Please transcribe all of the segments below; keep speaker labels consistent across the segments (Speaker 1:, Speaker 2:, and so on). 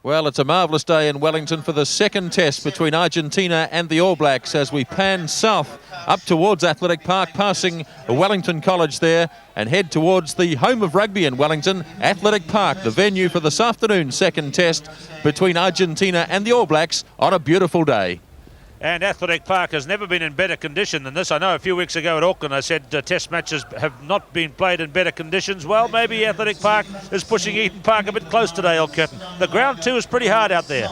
Speaker 1: Well, it's a marvellous day in Wellington for the second test between Argentina and the All Blacks as we pan south up towards Athletic Park, passing Wellington College there, and head towards the home of rugby in Wellington, Athletic Park, the venue for this afternoon's second test between Argentina and the All Blacks on a beautiful day.
Speaker 2: And Athletic Park has never been in better condition than this. I know a few weeks ago at Auckland I said test matches have not been played in better conditions. Well, maybe Athletic Park is pushing Eden Park a bit close today, El Curtin. The ground too is pretty hard out there.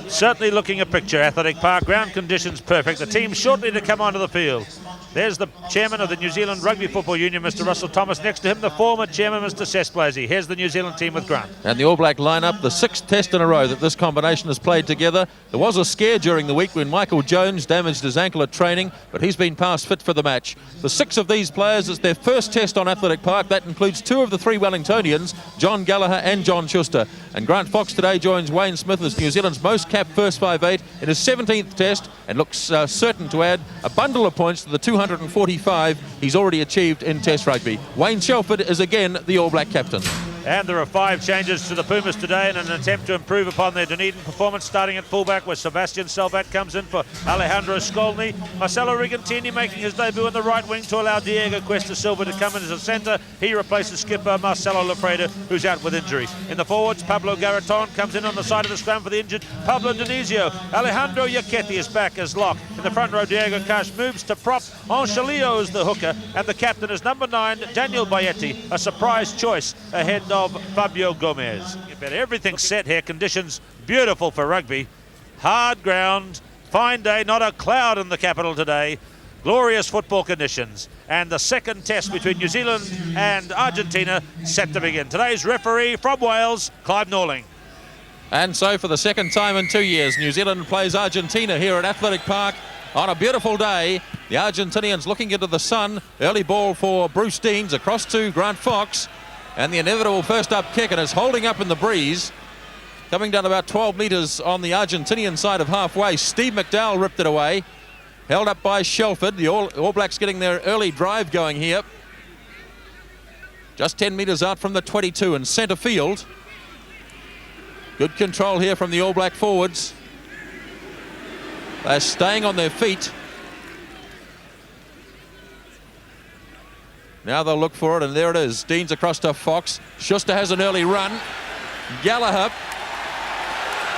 Speaker 2: Certainly looking a picture, Athletic Park. Ground conditions perfect. The team shortly to come onto the field. There's the chairman of the New Zealand Rugby Football Union, Mr. Russell Thomas. Next to him, the former chairman, Mr. Sesplasi. Here's the New Zealand team with Grant.
Speaker 1: And the All Black lineup, the sixth test in a row that this combination has played together. There was a scare during the week when Michael Jones damaged his ankle at training, but he's been passed fit for the match. The six of these players, it's their first test on Athletic Park. That includes two of the three Wellingtonians, John Gallagher and John Schuster. And Grant Fox today joins Wayne Smith as New Zealand's most capped first 5'8" in his 17th test, and looks certain to add a bundle of points to the 245 he's already achieved in Test rugby. Wayne Shelford is again the All Black captain.
Speaker 2: And there are 5 changes to the Pumas today in an attempt to improve upon their Dunedin performance, starting at fullback where Sebastian Salvat comes in for Alejandro Skolny. Marcelo Rigantini making his debut in the right wing to allow Diego Cuesta Silva to come in as a centre. He replaces skipper Marcelo Lafreda, who's out with injury. In the forwards, Pablo Garraton comes in on the side of the scrum for the injured Pablo Denizio. Alejandro Iaquetti is back as lock. In the front row, Diego Cash moves to prop. Angelillo is the hooker, and the captain is number 9, Daniel Bayetti, a surprise choice ahead of Fabio Gomez. Everything's set here, conditions beautiful for rugby. Hard ground, fine day, not a cloud in the capital today. Glorious football conditions. And the second test between New Zealand and Argentina set to begin. Today's referee from Wales, Clive Norling.
Speaker 1: And so for the second time in 2 years, New Zealand plays Argentina here at Athletic Park on a beautiful day. The Argentinians looking into the sun. Early ball for Bruce Deans across to Grant Fox. And the inevitable first up kick, and it's holding up in the breeze. Coming down about 12 metres on the Argentinian side of halfway. Steve McDowell ripped it away. Held up by Shelford. The All Blacks getting their early drive going here. Just 10 metres out from the 22 in centre field. Good control here from the All Black forwards. They're staying on their feet. Now they'll look for it, and there it is. Deans across to Fox. Schuster has an early run. Gallagher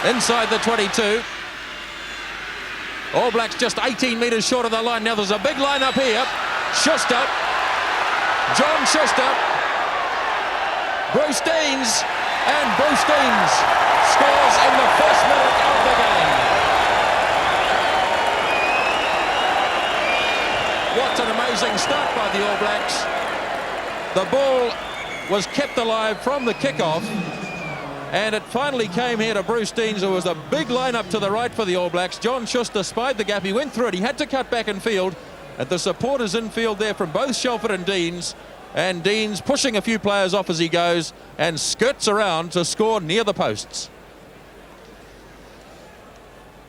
Speaker 1: inside the 22. All Blacks just 18 metres short of the line. Now there's a big line up here. Schuster. John Schuster. Bruce Deans. And Bruce Deans scores in the first minute of the game. What an amazing start by the All Blacks. The ball was kept alive from the kickoff, and it finally came here to Bruce Deans. There was a big line up to the right for the All Blacks. John Schuster spied the gap. He went through it. He had to cut back in field, and the supporters in field there from both Shelford and Deans. And Deans pushing a few players off as he goes and skirts around to score near the posts.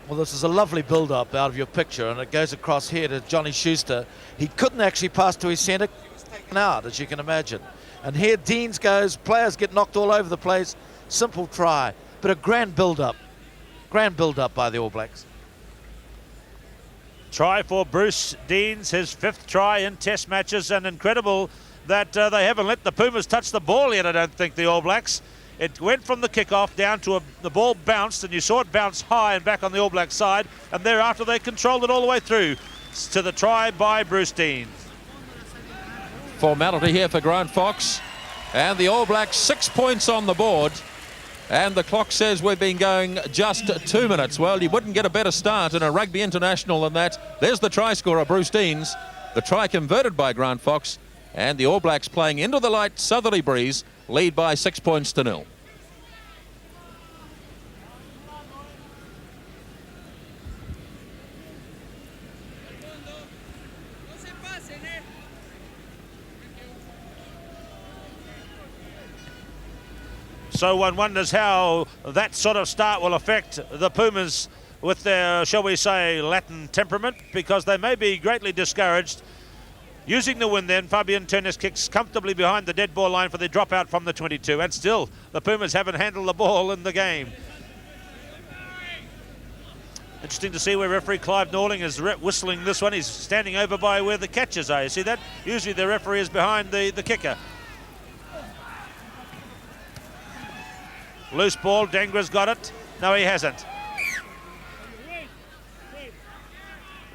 Speaker 3: Well, this is a lovely build-up out of your picture, and it goes across here to Johnny Schuster. He couldn't actually pass to his centre. He was taken out, as you can imagine. And here Deans goes. Players get knocked all over the place. Simple try, but a grand build-up. Grand build-up by the All Blacks.
Speaker 2: Try for Bruce Deans, his 5th try in test matches, and incredible that they haven't let the Pumas touch the ball yet, I don't think, the All Blacks. It went from the kickoff down to the ball bounced, and you saw it bounce high and back on the All Black side, and thereafter they controlled it all the way through to the try by Bruce Deans.
Speaker 1: Formality here for Grant Fox, and the All Blacks 6 points on the board, and the clock says we've been going just 2 minutes. Well, you wouldn't get a better start in a rugby international than that. There's the try scorer, Bruce Deans. The try converted by Grant Fox, and the All Blacks playing into the light southerly breeze, lead by 6 points to 0.
Speaker 2: So one wonders how that sort of start will affect the Pumas with their, shall we say, Latin temperament, because they may be greatly discouraged. Using the wind then, Fabian Turness kicks comfortably behind the dead ball line for the dropout from the 22, and still the Pumas haven't handled the ball in the game. Interesting to see where referee Clive Norling is whistling this one. He's standing over by where the catchers are. You see that? Usually the referee is behind the kicker. Loose ball, Dengra's got it. No, he hasn't.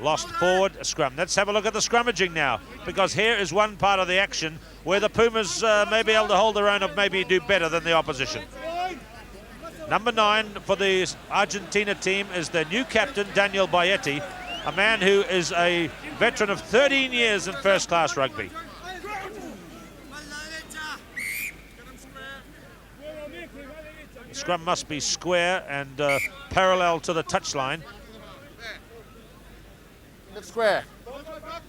Speaker 2: Lost forward, a scrum. Let's have a look at the scrummaging now, because here is one part of the action where the Pumas may be able to hold their own or maybe do better than the opposition. Number 9 for the Argentina team is their new captain, Daniel Bayetti, a man who is a veteran of 13 years in first-class rugby. The scrum must be square and parallel to the touchline.
Speaker 4: Square.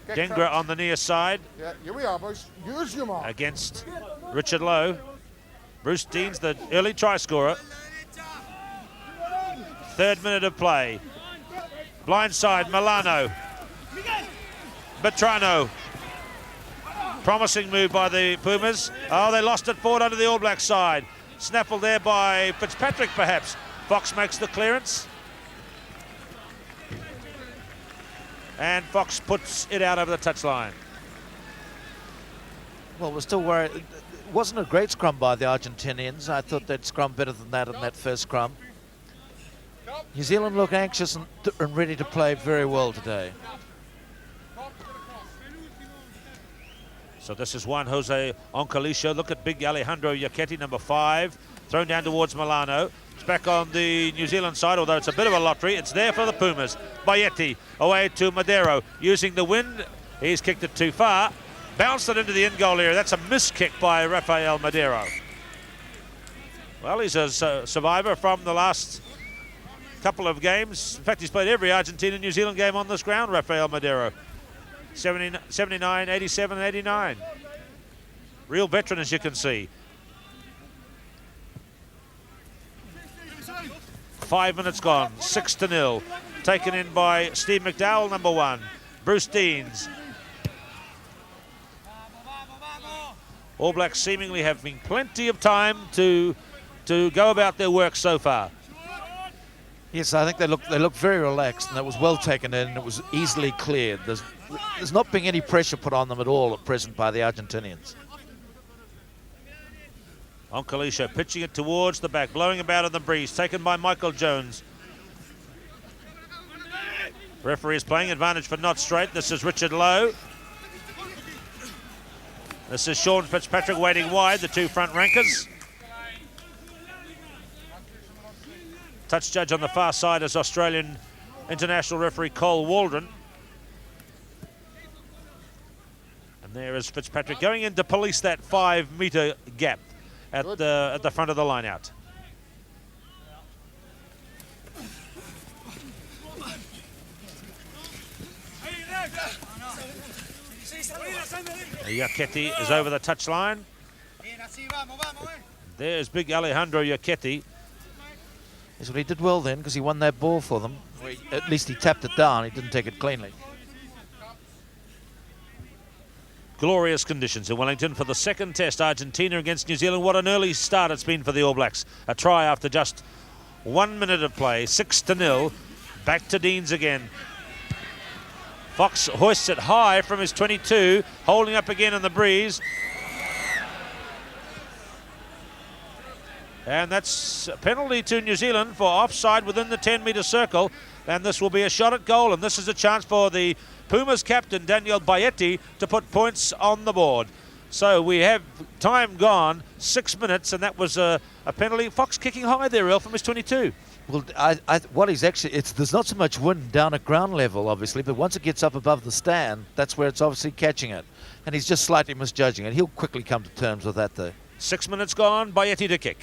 Speaker 2: Dengra on the near side.
Speaker 4: Yeah, here we are, boys. Use your mark.
Speaker 2: Against Richard Lowe. Bruce Deans, the early try scorer. 3rd minute of play. Blindside, Milano. Bertrano. Promising move by the Pumas. Oh, they lost it forward under the All Black side. Snaffled there by Fitzpatrick, perhaps. Fox makes the clearance. And Fox puts it out over the touchline.
Speaker 3: Well, we're still worried. It wasn't a great scrum by the Argentinians. I thought they'd scrum better than that in that first scrum. New Zealand look anxious and ready to play very well today.
Speaker 2: So this is Juan Jose Oncalicio. Look at big Alejandro Iachetti, number 5, thrown down towards Milano. It's back on the New Zealand side, although it's a bit of a lottery. It's there for the Pumas. Bayetti away to Madero, using the wind. He's kicked it too far. Bounced it into the end goal area. That's a miss kick by Rafael Madero. Well, he's a survivor from the last couple of games. In fact, he's played every Argentina-New Zealand game on this ground, Rafael Madero. 79, 87, 89. Real veteran, as you can see. 5 minutes gone, 6-0. Taken in by Steve McDowell, number 1. Bruce Deans. All Blacks seemingly having plenty of time to go about their work so far.
Speaker 3: Yes, I think they look very relaxed, and that was well taken in. It was easily cleared. There's not being any pressure put on them at all at present by the Argentinians.
Speaker 2: Oncalicio pitching it towards the back, blowing about in the breeze, taken by Michael Jones. Referee is playing advantage for not straight. This is Richard Lowe. This is Sean Fitzpatrick waiting wide, the 2 front rankers. Touch judge on the far side is Australian international referee Cole Waldron. And there is Fitzpatrick going in to police that 5-metre gap at the front of the line out. Iachetti is over the touchline. There's big Alejandro Iachetti.
Speaker 3: Yes, well, he did well then because he won that ball for them. At least he tapped it down. He didn't take it cleanly.
Speaker 2: Glorious conditions in Wellington for the 2nd test, Argentina against New Zealand. What an early start it's been for the All Blacks. A try after just 1 minute of play, 6-0. Back to Deans again. Fox hoists it high from his 22, holding up again in the breeze. And that's a penalty to New Zealand for offside within the 10-metre circle. And this will be a shot at goal. And this is a chance for the Pumas captain, Daniel Bayetti, to put points on the board. So we have time gone, 6 minutes, and that was a penalty. Fox kicking high there, Earl, from his 22.
Speaker 3: Well, what he's actually, there's not so much wind down at ground level, obviously, but once it gets up above the stand, that's where it's obviously catching it. And he's just slightly misjudging it. He'll quickly come to terms with that, though.
Speaker 2: 6 minutes gone, Bayetti to kick.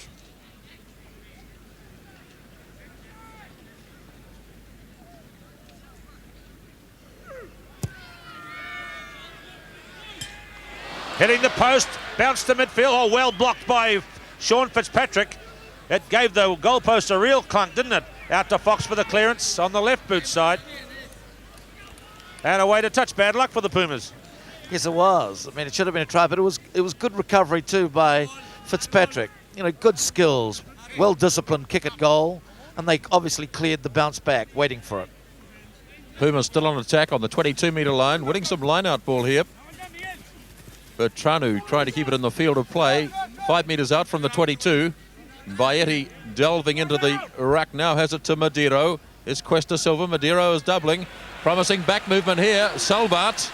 Speaker 2: Hitting the post, bounced to midfield. Oh, well blocked by Sean Fitzpatrick. It gave the goalpost a real clunk, didn't it? Out to Fox for the clearance on the left boot side. And away to touch. Bad luck for the Pumas.
Speaker 3: Yes, it was. I mean, it should have been a try, but it was good recovery too by Fitzpatrick. You know, good skills, well-disciplined kick at goal. and they obviously cleared the bounce back, waiting for it.
Speaker 1: Pumas still on attack on the 22-metre line, winning some line-out ball here. Bertranu trying to keep it in the field of play, 5 metres out from the 22. Baetti delving into the ruck, now has it to Madero. Is Cuesta Silva, Madero is doubling, promising back movement here. Salvat,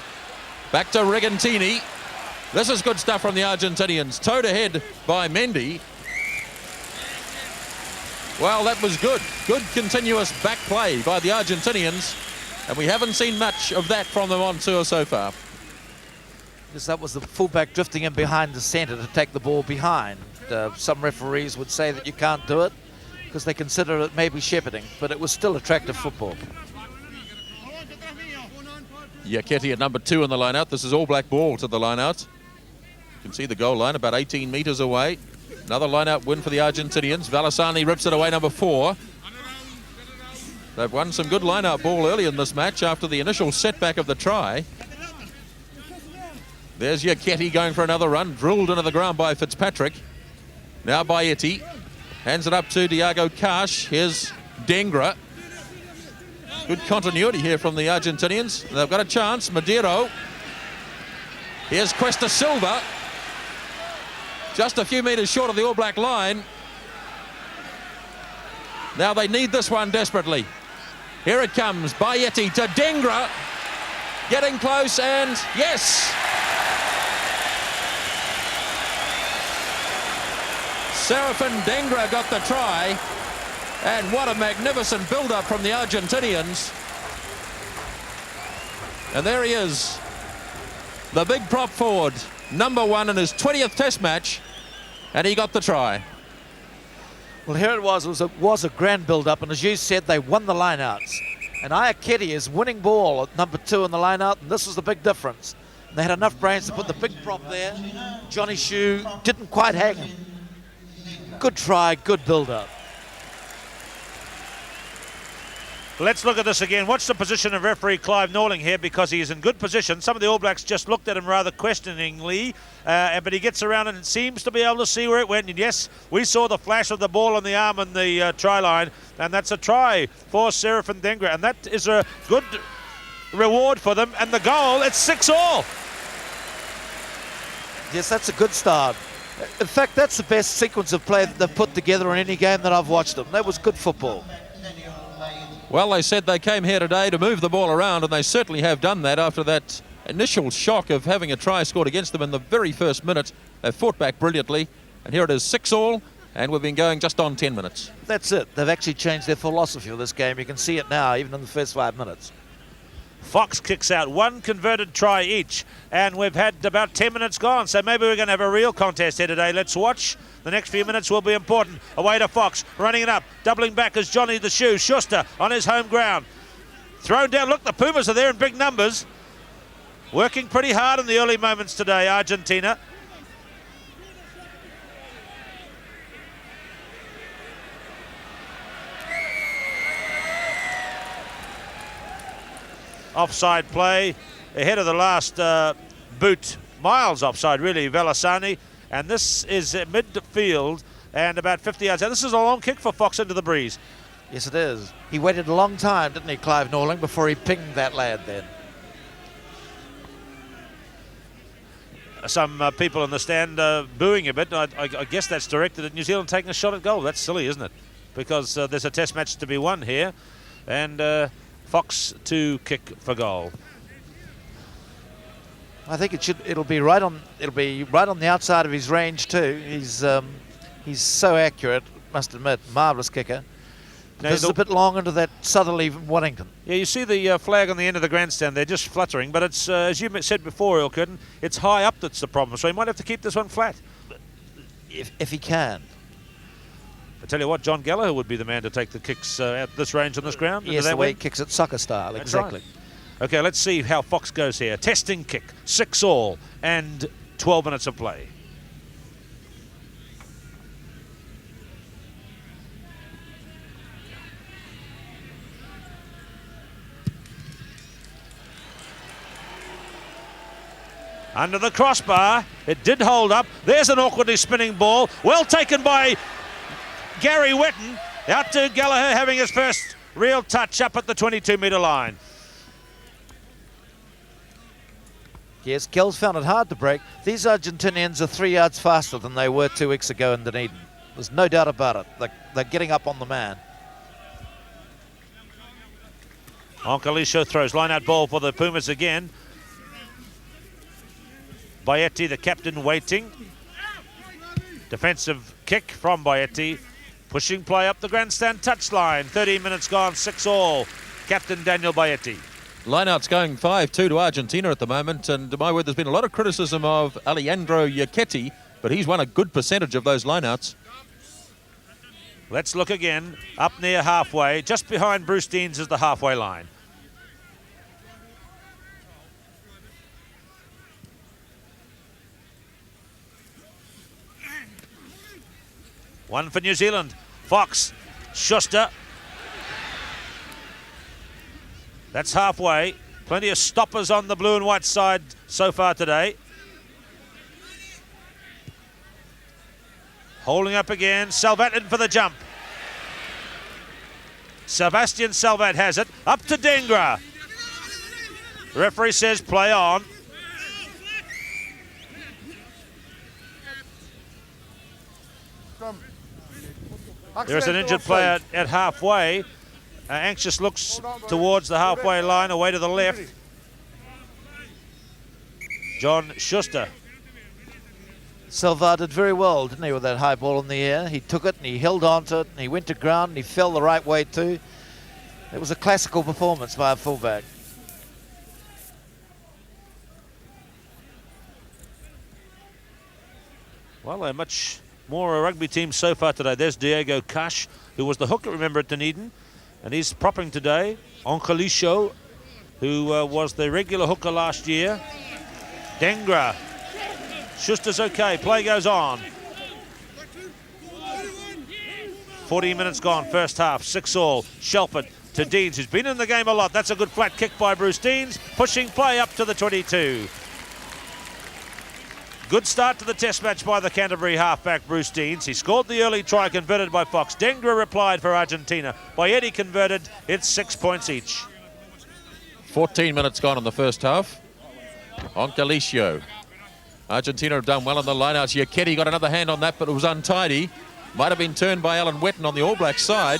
Speaker 1: back to Rigantini. This is good stuff from the Argentinians, towed ahead by Mendy. Well, that was good continuous back play by the Argentinians, and we haven't seen much of that from them on tour so far.
Speaker 3: Yes, that was the fullback drifting in behind the centre to take the ball behind. Some referees would say that you can't do it because they consider it maybe shepherding, but it was still attractive football.
Speaker 1: Iachetti at number 2 in the line-out. This is all black ball to the line-out. You can see the goal line about 18 metres away. Another line-out win for the Argentinians. Valasani rips it away, number 4. They've won some good line-out ball early in this match after the initial setback of the try. There's Iachetti going for another run, drilled into the ground by Fitzpatrick. Now Baetti hands it up to Diago Cash. Here's Dengra. Good continuity here from the Argentinians. They've got a chance. Madero. Here's Cuesta Silva. Just a few metres short of the All Black line. Now they need this one desperately. Here it comes. Baetti to Dengra. Getting close, and yes! Serafin Dengra got the try, and what a magnificent build-up from the Argentinians. And there he is, the big prop forward, number 1 in his 20th Test match, and he got the try.
Speaker 3: Well, here it was a grand build-up, and as you said, they won the line-outs. And Iachetti is winning ball at number 2 in the line-out, and this was the big difference. And they had enough brains to put the big prop there. Johnny Shue didn't quite hang him. Good try, good build-up.
Speaker 2: Let's look at this again. Watch the position of referee Clive Norling here, because he is in good position. Some of the All Blacks just looked at him rather questioningly, but he gets around and seems to be able to see where it went. And yes, we saw the flash of the ball on the arm on the try line, and that's a try for Serafin Dengra, and that is a good reward for them. And the goal, it's 6-all.
Speaker 3: Yes, that's a good start. In fact, that's the best sequence of play that they've put together in any game that I've watched them. That was good football.
Speaker 1: Well, they said they came here today to move the ball around, and they certainly have done that after that initial shock of having a try scored against them in the very first minute. They've fought back brilliantly, and here it is 6-all, and we've been going just on 10 minutes.
Speaker 3: That's it. They've actually changed their philosophy of this game. You can see it now, even in the first 5 minutes.
Speaker 2: Fox kicks out 1 converted try each, and we've had about 10 minutes gone, so maybe we're going to have a real contest here today. Let's watch. The next few minutes will be important. Away to Fox, running it up, doubling back as Johnny the Shoe. Schuster on his home ground. Thrown down. Look, the Pumas are there in big numbers. Working pretty hard in the early moments today, Argentina. Offside play ahead of the last boot. Miles offside, really, Valasani. And this is at midfield and about 50 yards out. This is a long kick for Fox into the breeze.
Speaker 3: Yes, it is. He waited a long time, didn't he, Clive Norling, before he pinged that lad then.
Speaker 2: Some people in the stand booing a bit. I guess that's directed at New Zealand taking a shot at goal. That's silly, isn't it? Because there's a test match to be won here. And Fox to kick for goal.
Speaker 3: I think it'll be right on the outside of his range too. He's so accurate, must admit, marvellous kicker. Now, this is a bit long into that southerly Wellington.
Speaker 2: Yeah, you see the flag on the end of the grandstand there, just fluttering, but it's as you said before, Earl Curtin, it's high up that's the problem, so he might have to keep this one flat.
Speaker 3: If he can.
Speaker 2: I tell you what, John Gallagher would be the man to take the kicks at this range on this ground.
Speaker 3: Yes, the way he kicks it soccer style,
Speaker 2: That's
Speaker 3: exactly.
Speaker 2: Right. Okay, let's see how Fox goes here. Testing kick, 6-all, and 12 minutes of play. Under the crossbar, it did hold up. There's an awkwardly spinning ball. Well taken by Gary Wetton. Out to Gallagher, having his first real touch up at the 22-metre line.
Speaker 3: Yes, Kells found it hard to break. These Argentinians are 3 yards faster than they were 2 weeks ago in Dunedin. There's no doubt about it. They're getting up on the man.
Speaker 2: Oncalisho throws line-out ball for the Pumas again. Baetti, the captain, waiting. Defensive kick from Baetti. Pushing play up the grandstand touchline. 13 minutes gone, 6-all. Captain Daniel Baetti.
Speaker 1: Lineout's going 5-2 to Argentina at the moment, and to my word, there's been a lot of criticism of Alejandro Yacchetti, but he's won a good percentage of those lineouts.
Speaker 2: Let's look again. Up near halfway, just behind Bruce Deans is the halfway line. One for New Zealand. Fox, Schuster. That's halfway. Plenty of stoppers on the blue and white side so far today. Holding up again. Salvat in for the jump. Sebastian Salvat has it. Up to Dengra. The referee says play on. There's an injured player at halfway. Anxious looks towards the halfway line, away to the left. John Schuster.
Speaker 3: Salvat did very well, didn't he, with that high ball in the air? He took it and he held on to it and he went to ground and he fell the right way too. It was a classical performance by a fullback.
Speaker 2: Well, they're much more a rugby team so far today. There's Diego Cash, who was the hooker, remember, at Dunedin. And he's propping today. Oncalisho, who was the regular hooker last year. Dengra. Schuster's okay. Play goes on. 40 minutes gone, first half. 6-all. Shelford to Deans, who's been in the game a lot. That's a good flat kick by Bruce Deans. Pushing play up to the 22. Good start to the test match by the Canterbury halfback, Bruce Deans. He scored the early try converted by Fox. Dengra replied for Argentina. Baetti converted. It's 6 points each.
Speaker 1: 14 minutes gone in the first half. Oncalisio. Argentina have done well in the lineouts. Yacchetti got another hand on that, but it was untidy. Might have been turned by Alan Wetton on the All Black side.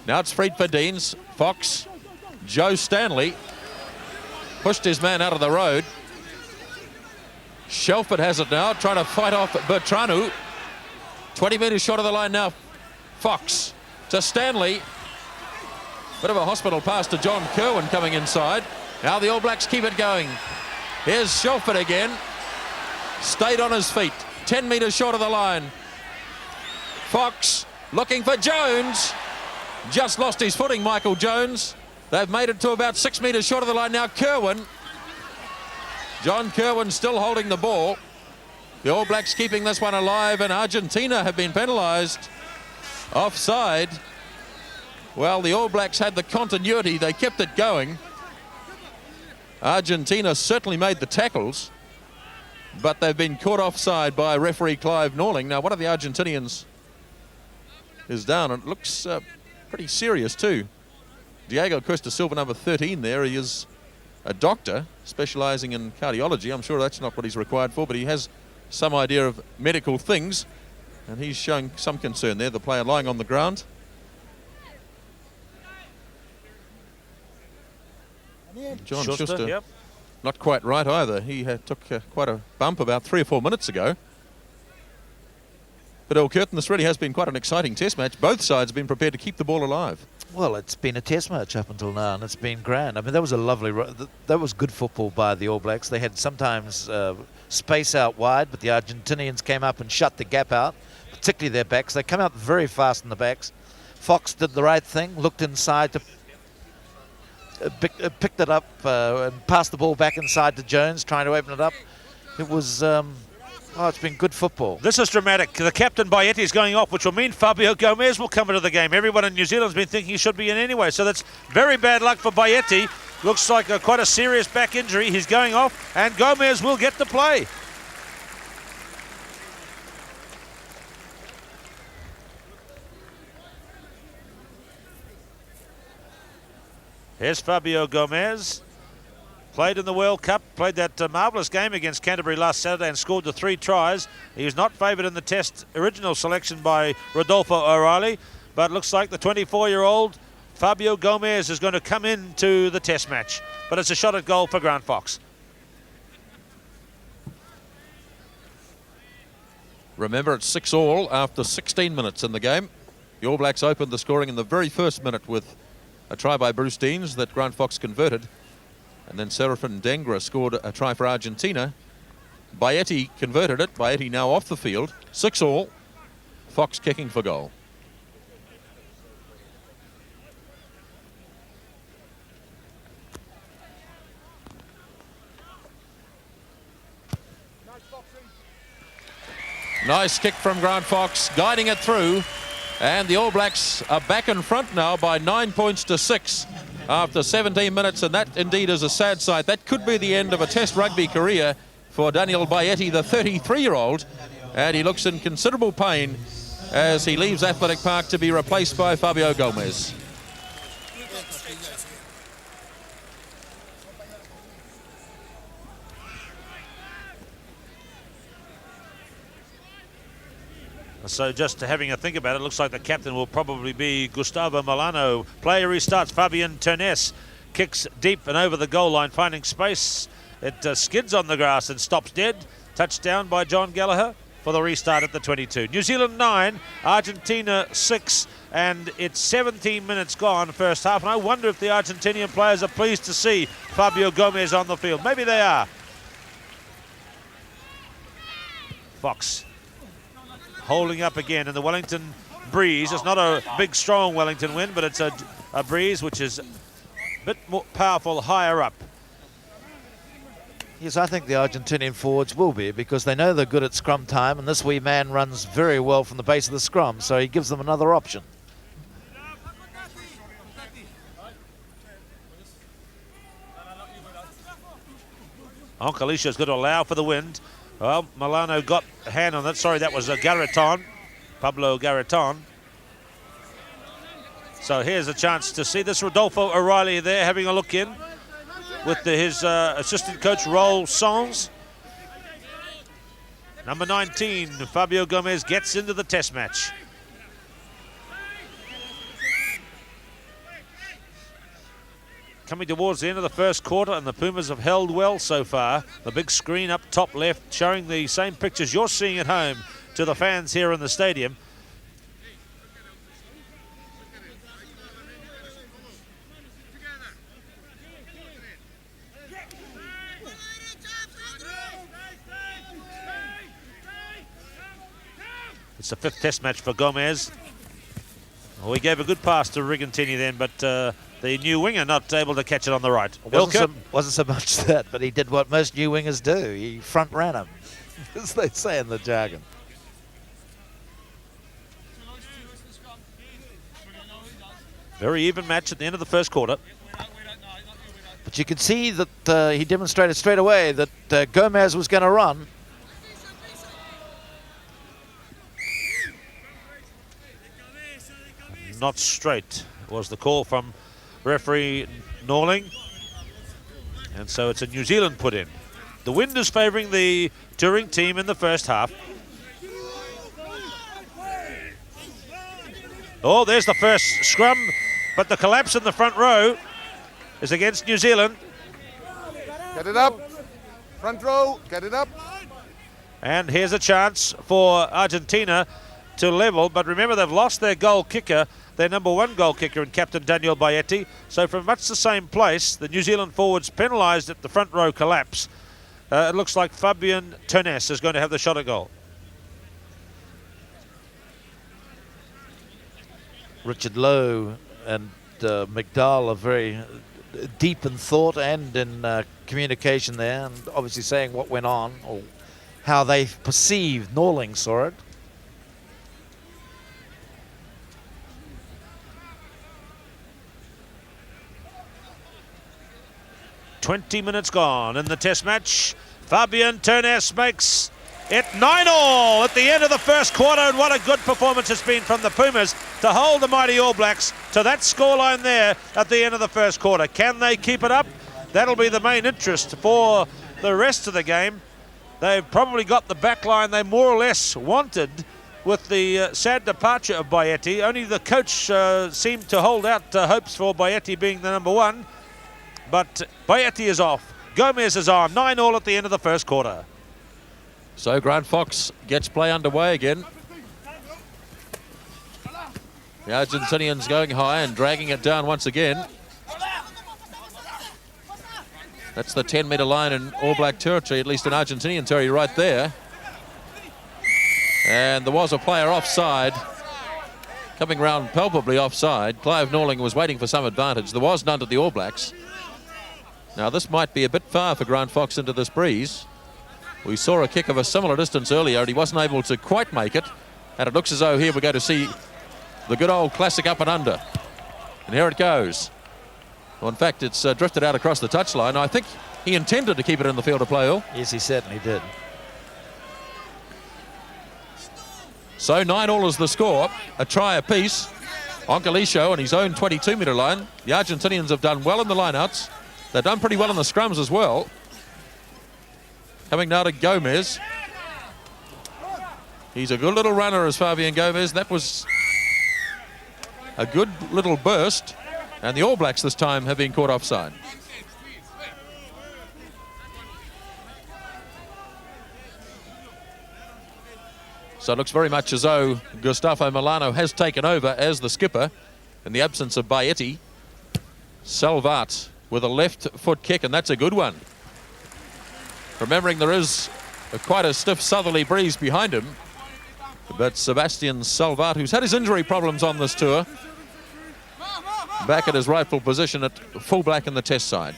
Speaker 1: Now it's freed for Deans. Fox. Joe Stanley pushed his man out of the road. Shelford has it now, trying to fight off Bertranu. 20 metres short of the line now. Fox to Stanley. Bit of a hospital pass to John Kerwin coming inside. Now the All Blacks keep it going. Here's Shelford again. Stayed on his feet. 10 metres short of the line. Fox looking for Jones. Just lost his footing, Michael Jones. They've made it to about 6 metres short of the line now. Kerwin. John Kerwin still holding the ball. The All Blacks keeping this one alive, and Argentina have been penalised. Offside. Well, the All Blacks had the continuity. They kept it going. Argentina certainly made the tackles, but they've been caught offside by referee Clive Norling. Now, one of the Argentinians is down, and it looks pretty serious too. Diego Costa Silva, number 13 there. He is a doctor specialising in cardiology. I'm sure that's not what he's required for, but he has some idea of medical things, and he's showing some concern there. The player lying on the ground. John Schuster,
Speaker 2: yep.
Speaker 1: Not quite right either. He took quite a bump about 3 or 4 minutes ago. But Earl Curtin, this really has been quite an exciting test match. Both sides have been prepared to keep the ball alive.
Speaker 3: Well, it's been a test match up until now, and it's been grand. I mean, that was a lovely, that was good football by the All Blacks. They had sometimes space out wide, but the Argentinians came up and shut the gap out, particularly their backs. They come out very fast in the backs. Fox did the right thing, looked inside to picked it up and passed the ball back inside to Jones, trying to open it up. It was, it's been good football.
Speaker 2: This is dramatic. The captain Baetti is going off, which will mean Fabio Gomez will come into the game. Everyone in New Zealand's been thinking he should be in anyway, so that's very bad luck for Baetti. Looks like quite a serious back injury. He's going off, and Gomez will get to play. Here's Fabio Gomez. Played in the World Cup, played that marvellous game against Canterbury last Saturday and scored the 3 tries. He was not favoured in the Test original selection by Rodolfo O'Reilly, but looks like the 24-year-old Fabio Gomez is going to come into the Test match. But it's a shot at goal for Grant Fox.
Speaker 1: Remember, it's 6-all after 16 minutes in the game. The All Blacks opened the scoring in the very first minute with a try by Bruce Deans that Grant Fox converted. And then Serafin Dengra scored a try for Argentina. Baetti converted it. Baetti now off the field. 6-all. Fox kicking for goal. Nice kick from Grant Fox, guiding it through. And the All Blacks are back in front now by 9 points to 6 after 17 minutes. And that indeed is a sad sight. That could be the end of a Test rugby career for Daniel Baetti, the 33-year-old. And he looks in considerable pain as he leaves Athletic Park to be replaced by Fabio Gomez.
Speaker 2: So just having a think about it, looks like the captain will probably be Gustavo Milano. Player restarts. Fabian Ternes kicks deep and over the goal line, finding space. It skids on the grass and stops dead. Touchdown by John Gallagher for the restart at the 22. New Zealand 9, Argentina 6, and it's 17 minutes gone first half. And I wonder if the Argentinian players are pleased to see Fabio Gomez on the field. Maybe they are. Fox holding up again in the Wellington breeze. It's not a big, strong Wellington wind, but it's a breeze which is a bit more powerful higher up.
Speaker 3: Yes, I think the Argentinian forwards will be, because they know they're good at scrum time, and this wee man runs very well from the base of the scrum, so he gives them another option.
Speaker 2: Oncalisha is going to allow for the wind. Well, Milano got a hand on that. Sorry, that was Garreton, Pablo Garreton. So here's a chance to see this. Rodolfo O'Reilly there having a look in with his assistant coach, Raul Sons. Number 19, Fabio Gomez gets into the Test match. Coming towards the end of the first quarter, and the Pumas have held well so far. The big screen up top left showing the same pictures you're seeing at home to the fans here in the stadium. It's the 5th Test match for Gomez. Well, we gave a good pass to Rigantini then, but the new winger not able to catch it on the right.
Speaker 3: Wasn't so much that, but he did what most new wingers do. He front ran him, as they say in the jargon.
Speaker 2: Very even match at the end of the first quarter.
Speaker 3: But you can see that he demonstrated straight away that Gomez was going to run.
Speaker 2: Not straight was the call from referee Norling, and so it's a New Zealand put in. The wind is favouring the touring team in the first half. Oh, there's the first scrum, but the collapse in the front row is against New Zealand.
Speaker 4: Get it up. Front row, get it up.
Speaker 2: And here's a chance for Argentina to level, but remember they've lost their goal kicker, their number 1 goal kicker in Captain Daniel Baetti. So from much the same place, the New Zealand forwards penalised at the front row collapse. It looks like Fabian Ternes is going to have the shot at goal.
Speaker 3: Richard Lowe and McDowell are very deep in thought and in communication there, and obviously saying what went on or how they perceived Norling saw it.
Speaker 2: "20 minutes gone in the Test match. Fabian Ternes makes it 9-all at the end of the first quarter, and what a good performance it's been from the Pumas to hold the mighty All Blacks to that scoreline there at the end of the first quarter. Can they keep it up? That'll be the main interest for the rest of the game. They've probably got the back line they more or less wanted with the sad departure of Bayetti. Only the coach seemed to hold out hopes for Bayetti being the number one. But Bayetti is off. Gomez is on. 9-9 at the end of the first quarter.
Speaker 1: So Grant Fox gets play underway again. The Argentinians going high and dragging it down once again. That's the 10-metre line in All Black territory, at least in Argentinian territory right there. And there was a player offside, coming round palpably offside. Clive Norling was waiting for some advantage. There was none to the All Blacks. Now this might be a bit far for Grant Fox into this breeze. We saw a kick of a similar distance earlier and he wasn't able to quite make it. And it looks as though here we're going to see the good old classic up and under. And here it goes. Well, in fact, it's drifted out across the touchline. I think he intended to keep it in the field of play, Earl.
Speaker 3: Yes, he certainly did.
Speaker 1: So 9-9 is the score. A try apiece. Oncalisho on his own 22-metre line. The Argentinians have done well in the lineouts. They've done pretty well in the scrums as well. Coming now to Gomez. He's a good little runner as Fabian Gomez. That was a good little burst. And the All Blacks this time have been caught offside. So it looks very much as though Gustavo Milano has taken over as the skipper in the absence of Bayetti. Salvat with a left foot kick, and that's a good one. Remembering there is quite a stiff southerly breeze behind him. But Sebastian Salvat, who's had his injury problems on this tour, back at his rightful position at fullback in the test side.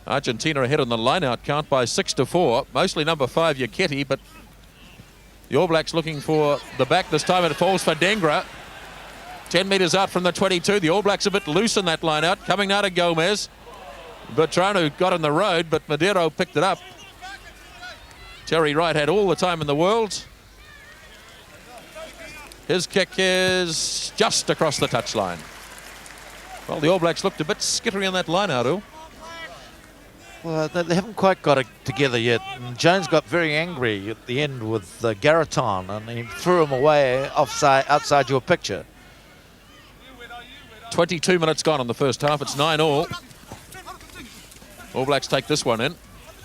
Speaker 1: Argentina ahead on the line-out count by 6-4. Mostly number 5, Yaketti, but the All Blacks looking for the back this time. It falls for Dengra. 10 metres out from the 22. The All Blacks a bit loose in that line-out. Coming now to Gomez. Bertrano got in the road, but Madero picked it up. Terry Wright had all the time in the world. His kick is just across the touchline. Well, the All Blacks looked a bit skittery in that line-out, Earl.
Speaker 3: Well, they haven't quite got it together yet. And Jones got very angry at the end with Garraton, and he threw him away outside your picture.
Speaker 1: 22 minutes gone in the first half. It's 9-9. All Blacks take this one in,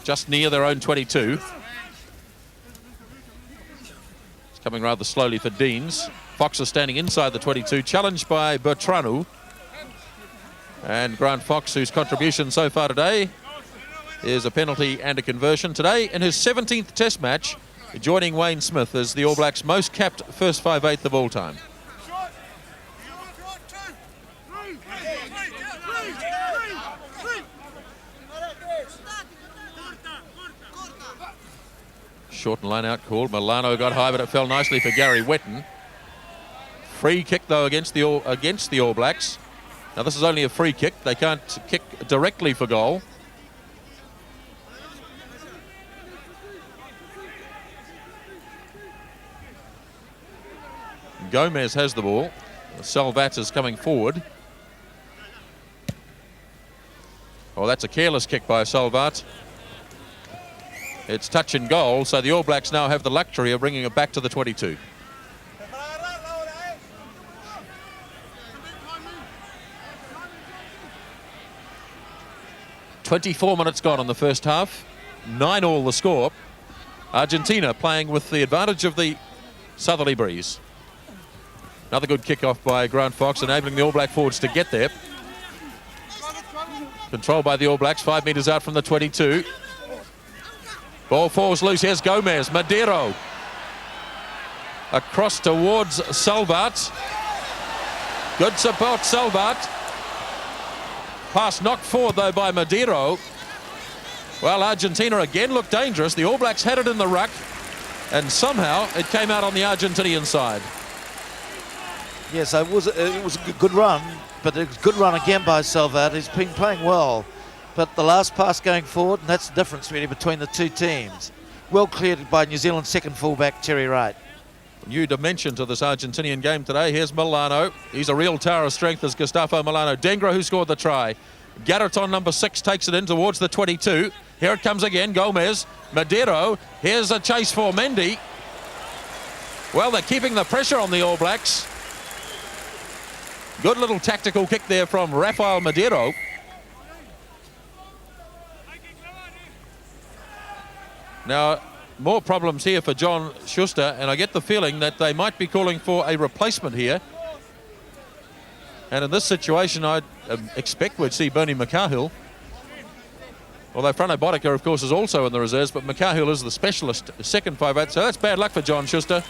Speaker 1: just near their own 22. It's coming rather slowly for Deans. Fox is standing inside the 22, challenged by Bertrano. And Grant Fox, whose contribution so far today is a penalty and a conversion. Today, in his 17th Test match, joining Wayne Smith as the All Blacks' most capped first 5/8 of all time. Short and line out called. Milano got high, but it fell nicely for Gary Wetton. Free kick, though, against the All Blacks. Now, this is only a free kick. They can't kick directly for goal. Gomez has the ball. Salvat is coming forward. Oh, that's a careless kick by Salvat. It's touch and goal, so the All Blacks now have the luxury of bringing it back to the 22. "24 minutes gone in the first half. 9-9 the score. Argentina playing with the advantage of the southerly breeze. Another good kick-off by Grant Fox, enabling the All Black forwards to get there. Controlled by the All Blacks, 5 metres out from the 22. Ball falls loose. Here's Gomez. Madero. Across towards Salvat. Good support, Salvat. Pass knocked forward, though, by Madero. Well, Argentina again looked dangerous. The All Blacks had it in the ruck, and somehow it came out on the Argentinian side.
Speaker 3: Yes, it was a good run, but it was a good run again by Salvat. He's been playing well, but the last pass going forward, and that's the difference really between the two teams. Well cleared by New Zealand's second fullback, Terry Wright.
Speaker 1: New dimension to this Argentinian game today. Here's Milano. He's a real tower of strength, as Gustavo Milano. Dengra, who scored the try. Garreton, number 6, takes it in towards the 22. Here it comes again, Gomez. Madero. Here's a chase for Mendy. Well, they're keeping the pressure on the All Blacks. Good little tactical kick there from Rafael Madero. Now, more problems here for John Schuster, and I get the feeling that they might be calling for a replacement here. And in this situation, I'd expect we'd see Bernie McCahill. Although Frano Bodica, of course, is also in the reserves, but McCahill is the specialist, second 5'8", so that's bad luck for John Schuster.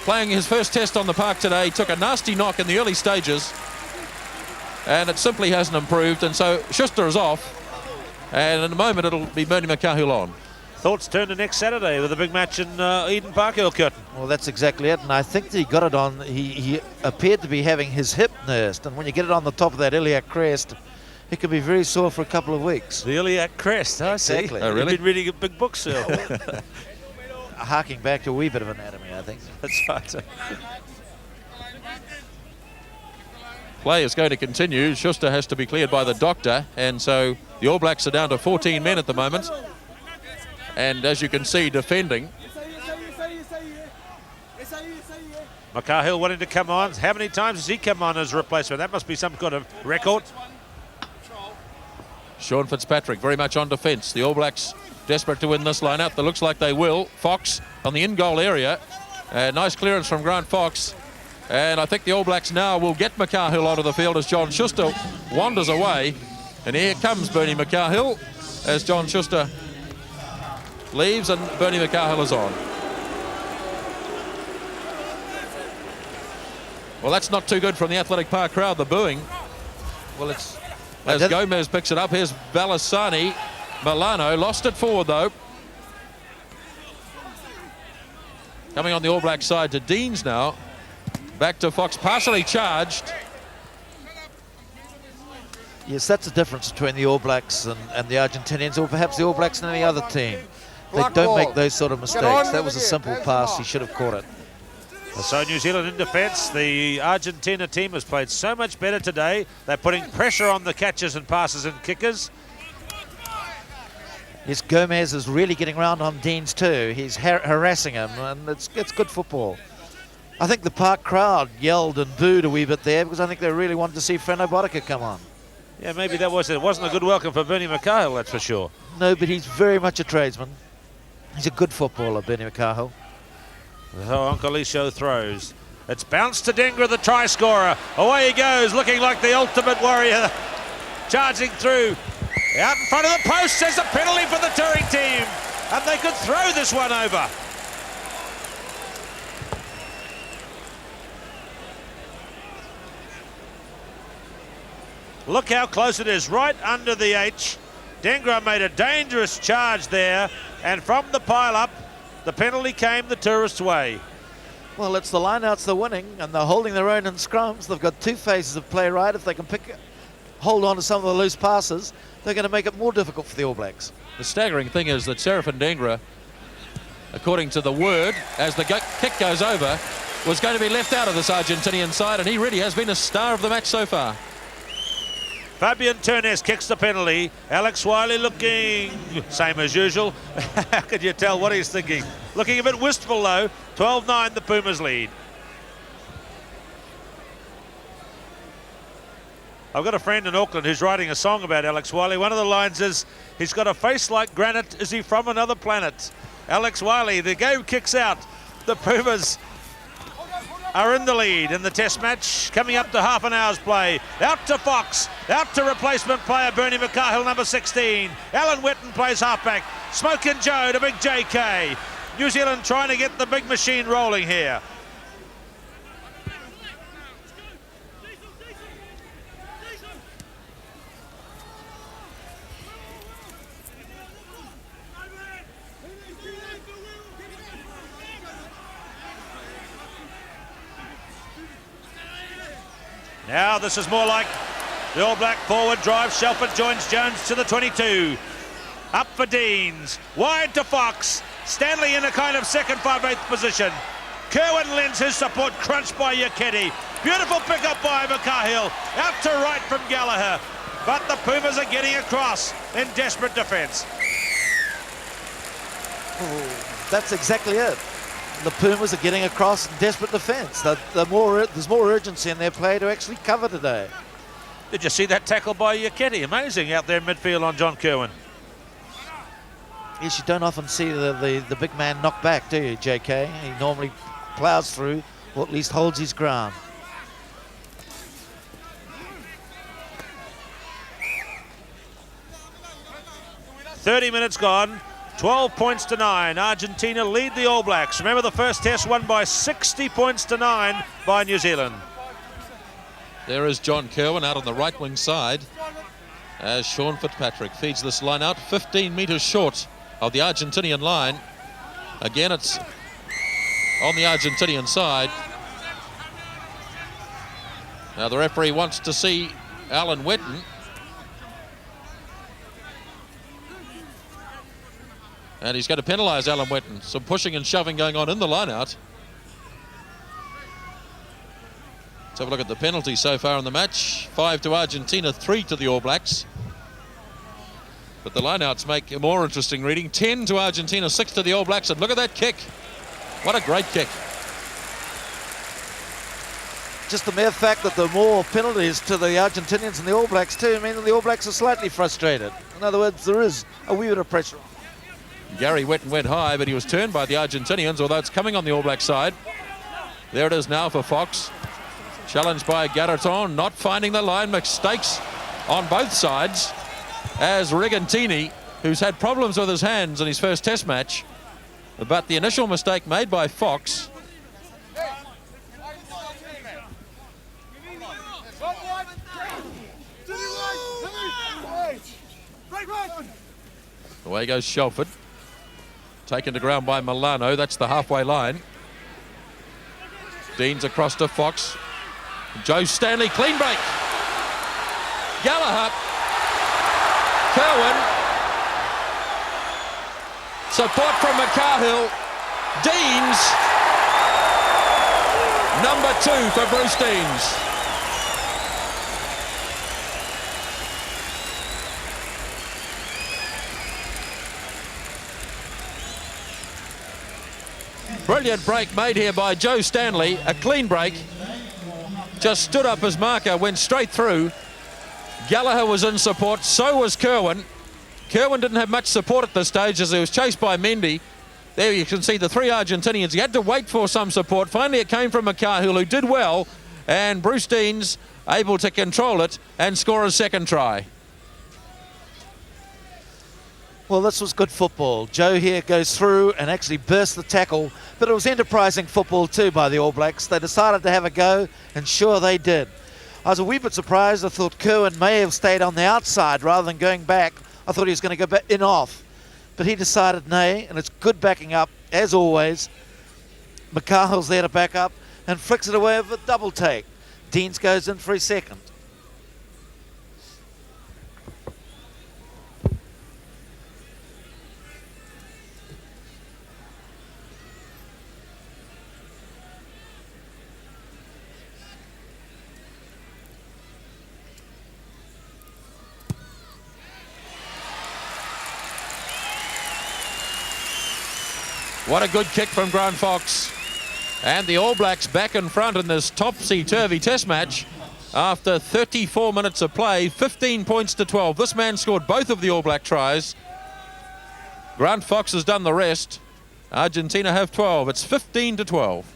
Speaker 1: Playing his first test on the park today, took a nasty knock in the early stages, and it simply hasn't improved, and so Schuster is off, and in a moment it'll be Bernie McCahill on.
Speaker 2: Thoughts turn to next Saturday with a big match in Eden Park, Elkirk.
Speaker 3: Well, that's exactly it, and I think that he got it on. He appeared to be having his hip nursed, and when you get it on the top of that iliac crest, it can be very sore for a couple of weeks.
Speaker 2: The iliac crest, I
Speaker 3: Exactly.
Speaker 2: see.
Speaker 1: Oh, really?
Speaker 2: You've been reading a big book, sir.
Speaker 3: Harking back to a wee bit of anatomy, I think.
Speaker 2: That's right.
Speaker 1: Play is going to continue. Schuster has to be cleared by the doctor, and so the All Blacks are down to 14 men at the moment. And as you can see, defending.
Speaker 2: McCahill wanting to come on. How many times has he come on as a replacement? That must be some kind of record.
Speaker 1: Sean Fitzpatrick very much on defence. The All Blacks desperate to win this line out. That looks like they will. Fox on the in-goal area. Nice clearance from Grant Fox. And I think the All Blacks now will get McCahill onto the field as John Schuster wanders away. And here comes Bernie McCahill as John Schuster leaves and Bernie McCahill is on. Well, that's not too good from the Athletic Park crowd, the booing.
Speaker 3: Well, it's...
Speaker 1: As Gomez picks it up, here's Balasani. Milano lost it forward, though. Coming on the All Black side to Deans now. Back to Fox, partially charged.
Speaker 3: Yes, that's the difference between the All Blacks and the Argentinians, or perhaps the All Blacks and any other team. They don't make those sort of mistakes. That was a simple pass. He should have caught it.
Speaker 2: So New Zealand in defence. The Argentina team has played so much better today. They're putting pressure on the catchers and passers and kickers.
Speaker 3: Yes, Gomez is really getting around on Deans too. He's harassing him, and it's good football. I think the park crowd yelled and booed a wee bit there because I think they really wanted to see Frano Bodica come on.
Speaker 2: Yeah, maybe that was it. It wasn't a good welcome for Bernie McCahill, that's for sure.
Speaker 3: No, but he's very much a tradesman. He's a good footballer, Bernie McCahill.
Speaker 2: So Uncle Lisho throws. It's bounced to Dengra, the try scorer. Away he goes, looking like the ultimate warrior. Charging through. Out in front of the post, there's a penalty for the touring team. And they could throw this one over. Look how close it is, right under the H. Dengra made a dangerous charge there, and from the pile-up, the penalty came the tourists' way.
Speaker 3: Well, it's the lineouts they're winning, and they're holding their own in scrums. They've got two phases of play right. If they can hold on to some of the loose passes, they're going to make it more difficult for the All Blacks.
Speaker 1: The staggering thing is that Serafin Dengra, according to the word, as the kick goes over, was going to be left out of this Argentinian side, and he really has been a star of the match so far.
Speaker 2: Fabian Turnes kicks the penalty. Alex Wiley looking same as usual. How could you tell what he's thinking? Looking a bit wistful though. 12-9 the Pumas lead. I've got a friend in Auckland who's writing a song about Alex Wiley. One of the lines is, he's got a face like granite. Is he from another planet? Alex Wiley, the game kicks out. The Pumas are in the lead in the test match, coming up to half an hour's play. Out to Fox, out to replacement player Bernie McCahill, number 16. Alan Wetton plays halfback. Smokin' Joe to big JK. New Zealand trying to get the big machine rolling here. Now this is more like the All Black forward drive. Shelford joins Jones to the 22. Up for Deans. Wide to Fox. Stanley in a kind of second 5/8 position. Kerwin lends his support, crunched by Yaketi. Beautiful pickup by McCahill. Out to right from Gallagher. But the Pumas are getting across in desperate defence.
Speaker 3: Oh, that's exactly it. The Pumas are getting across in desperate defence. There's more urgency in their play to actually cover today.
Speaker 2: Did you see that tackle by Yaketi? Amazing out there in midfield on John Kerwin.
Speaker 3: Yes, you don't often see the big man knock back, do you, JK? He normally ploughs through, or at least holds his ground.
Speaker 2: "30 minutes gone, 12 points to 9. Argentina lead the All Blacks. Remember, the first test won by 60 points to 9 by New Zealand.
Speaker 1: There is John Kerwin out on the right wing side as Sean Fitzpatrick feeds this line out 15 metres short of the Argentinian line. Again, it's on the Argentinian side. Now the referee wants to see Alan Wetton. And he's going to penalise Alan Wetton. Some pushing and shoving going on in the line-out. Let's have a look at the penalty so far in the match. 5 to Argentina, 3 to the All Blacks. But the line-outs make a more interesting reading. 10 to Argentina, 6 to the All Blacks. And look at that kick. What a great kick.
Speaker 3: Just the mere fact that there are more penalties to the Argentinians and the All Blacks too means that the All Blacks are slightly frustrated. In other words, there is a wee bit of pressure.
Speaker 1: Gary Wetton went high, but he was turned by the Argentinians, although it's coming on the All Black side. There it is now for Fox. Challenged by Garreton, not finding the line. Mistakes on both sides as Rigantini, who's had problems with his hands in his first test match. But the initial mistake made by Fox. Away goes Shelford. Taken to ground by Milano. That's the halfway line. Deans across to Fox. Joe Stanley, clean break. Gallagher. Kerwin. Support from McCahill. Deans. Number 2 for Bruce Deans. Brilliant break made here by Joe Stanley. A clean break. Just stood up as marker, went straight through. Gallagher was in support, so was Kerwin. Kerwin didn't have much support at this stage as he was chased by Mendy. There you can see the 3 Argentinians. He had to wait for some support. Finally it came from McCahill, who did well, and Bruce Deans able to control it and score a second try.
Speaker 3: Well, this was good football. Joe here goes through and actually bursts the tackle, but it was enterprising football too by the All Blacks. They decided to have a go, and sure they did. I was a wee bit surprised. I thought Kerwin may have stayed on the outside rather than going back. I thought he was going to go back in off, but he decided nay, and it's good backing up, as always. McCahill's there to back up and flicks it away with a double take. Deans goes in for his second.
Speaker 1: What a good kick from Grant Fox. And the All Blacks back in front in this topsy-turvy test match after 34 minutes of play, 15 points to 12. This man scored both of the All Black tries. Grant Fox has done the rest. Argentina have 12. It's 15 to 12.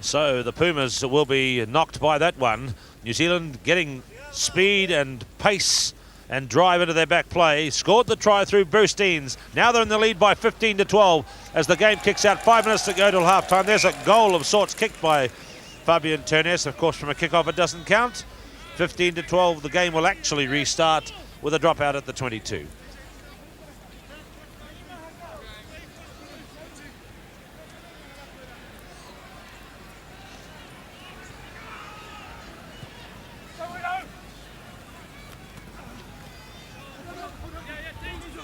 Speaker 2: So the Pumas will be knocked by that one. New Zealand getting speed and pace and drive into their back play. Scored the try through Bruce Deans. Now they're in the lead by 15 to 12 as the game kicks out. 5 minutes to go till half-time. There's a goal of sorts kicked by Fabian Ternes. Of course, from a kick-off it doesn't count. 15 to 12, the game will actually restart with a dropout at the 22.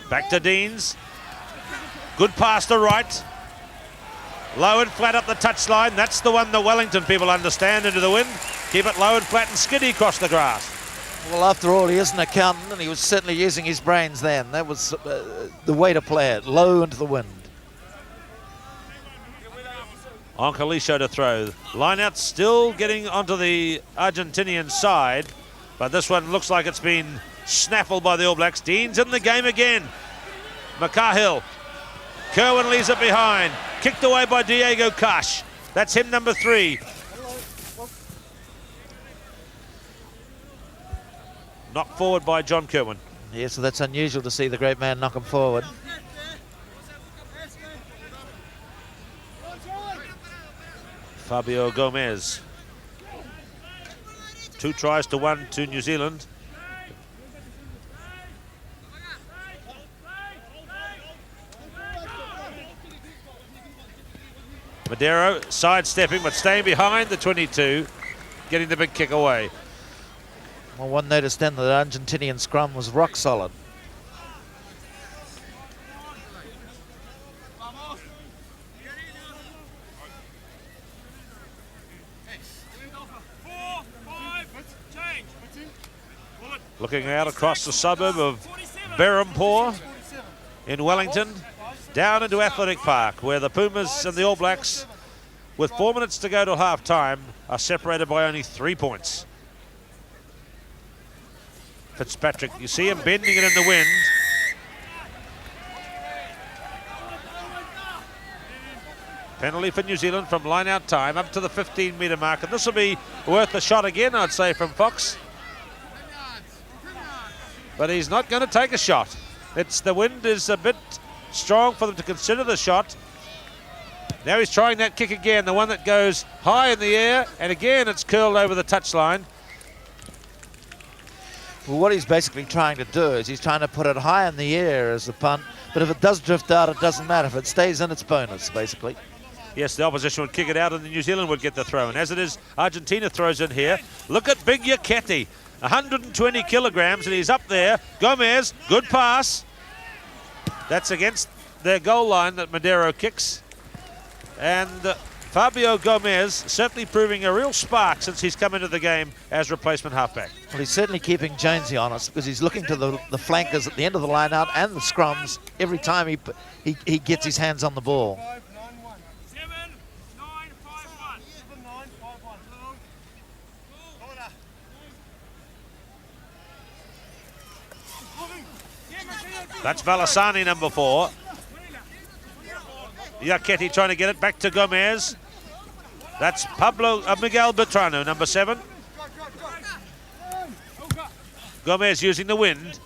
Speaker 2: Back to Deans. Good pass to right. Low and flat up the touchline. That's the one the Wellington people understand, into the wind. Keep it low and flat and skiddy across the grass.
Speaker 3: Well, after all, he is an accountant, and he was certainly using his brains then. That was the way to play it, low into the wind.
Speaker 2: Oncalisho to throw. Line out still getting onto the Argentinian side, but this one looks like it's been snaffled by the All Blacks. Dean's in the game again. McCahill. Kerwin leaves it behind. Kicked away by Diego Cash. That's him, number 3. Knocked forward by John Kerwin.
Speaker 3: Yeah, so that's unusual to see the great man knock him forward.
Speaker 2: Fabio Gomez. 2 tries to 1 to New Zealand. Madero sidestepping but staying behind the 22, getting the big kick away.
Speaker 3: Well, one noticed then that the Argentinian scrum was rock solid.
Speaker 2: Looking out across the suburb of Berhampore in Wellington, down into Athletic Park, where the Pumas and the All Blacks, with 4 minutes to go to half-time, are separated by only 3 points. Fitzpatrick, you see him bending it in the wind. Penalty for New Zealand from line-out time up to the 15-metre mark, and this will be worth a shot again, I'd say, from Fox. But he's not going to take a shot. The wind is a bit strong for them to consider the shot. Now he's trying that kick again, the one that goes high in the air, and again it's curled over the touchline.
Speaker 3: Well, what he's basically trying to do is he's trying to put it high in the air as a punt, but if it does drift out, it doesn't matter. If it stays in, it's bonus, basically.
Speaker 2: Yes, the opposition would kick it out and the New Zealand would get the throw. And as it is, Argentina throws in here. Look at Big Yaketi, 120 kilograms, and he's up there. Gomez, good pass. That's against their goal line that Madero kicks. And Fabio Gomez certainly proving a real spark since he's come into the game as replacement halfback.
Speaker 3: Well, he's certainly keeping Jonesy honest because he's looking to the flankers at the end of the line out and the scrums every time he gets his hands on the ball.
Speaker 2: That's Valasani, number 4. Yaketi trying to get it back to Gomez. That's Miguel Bertrano, number 7. Gomez using the wind,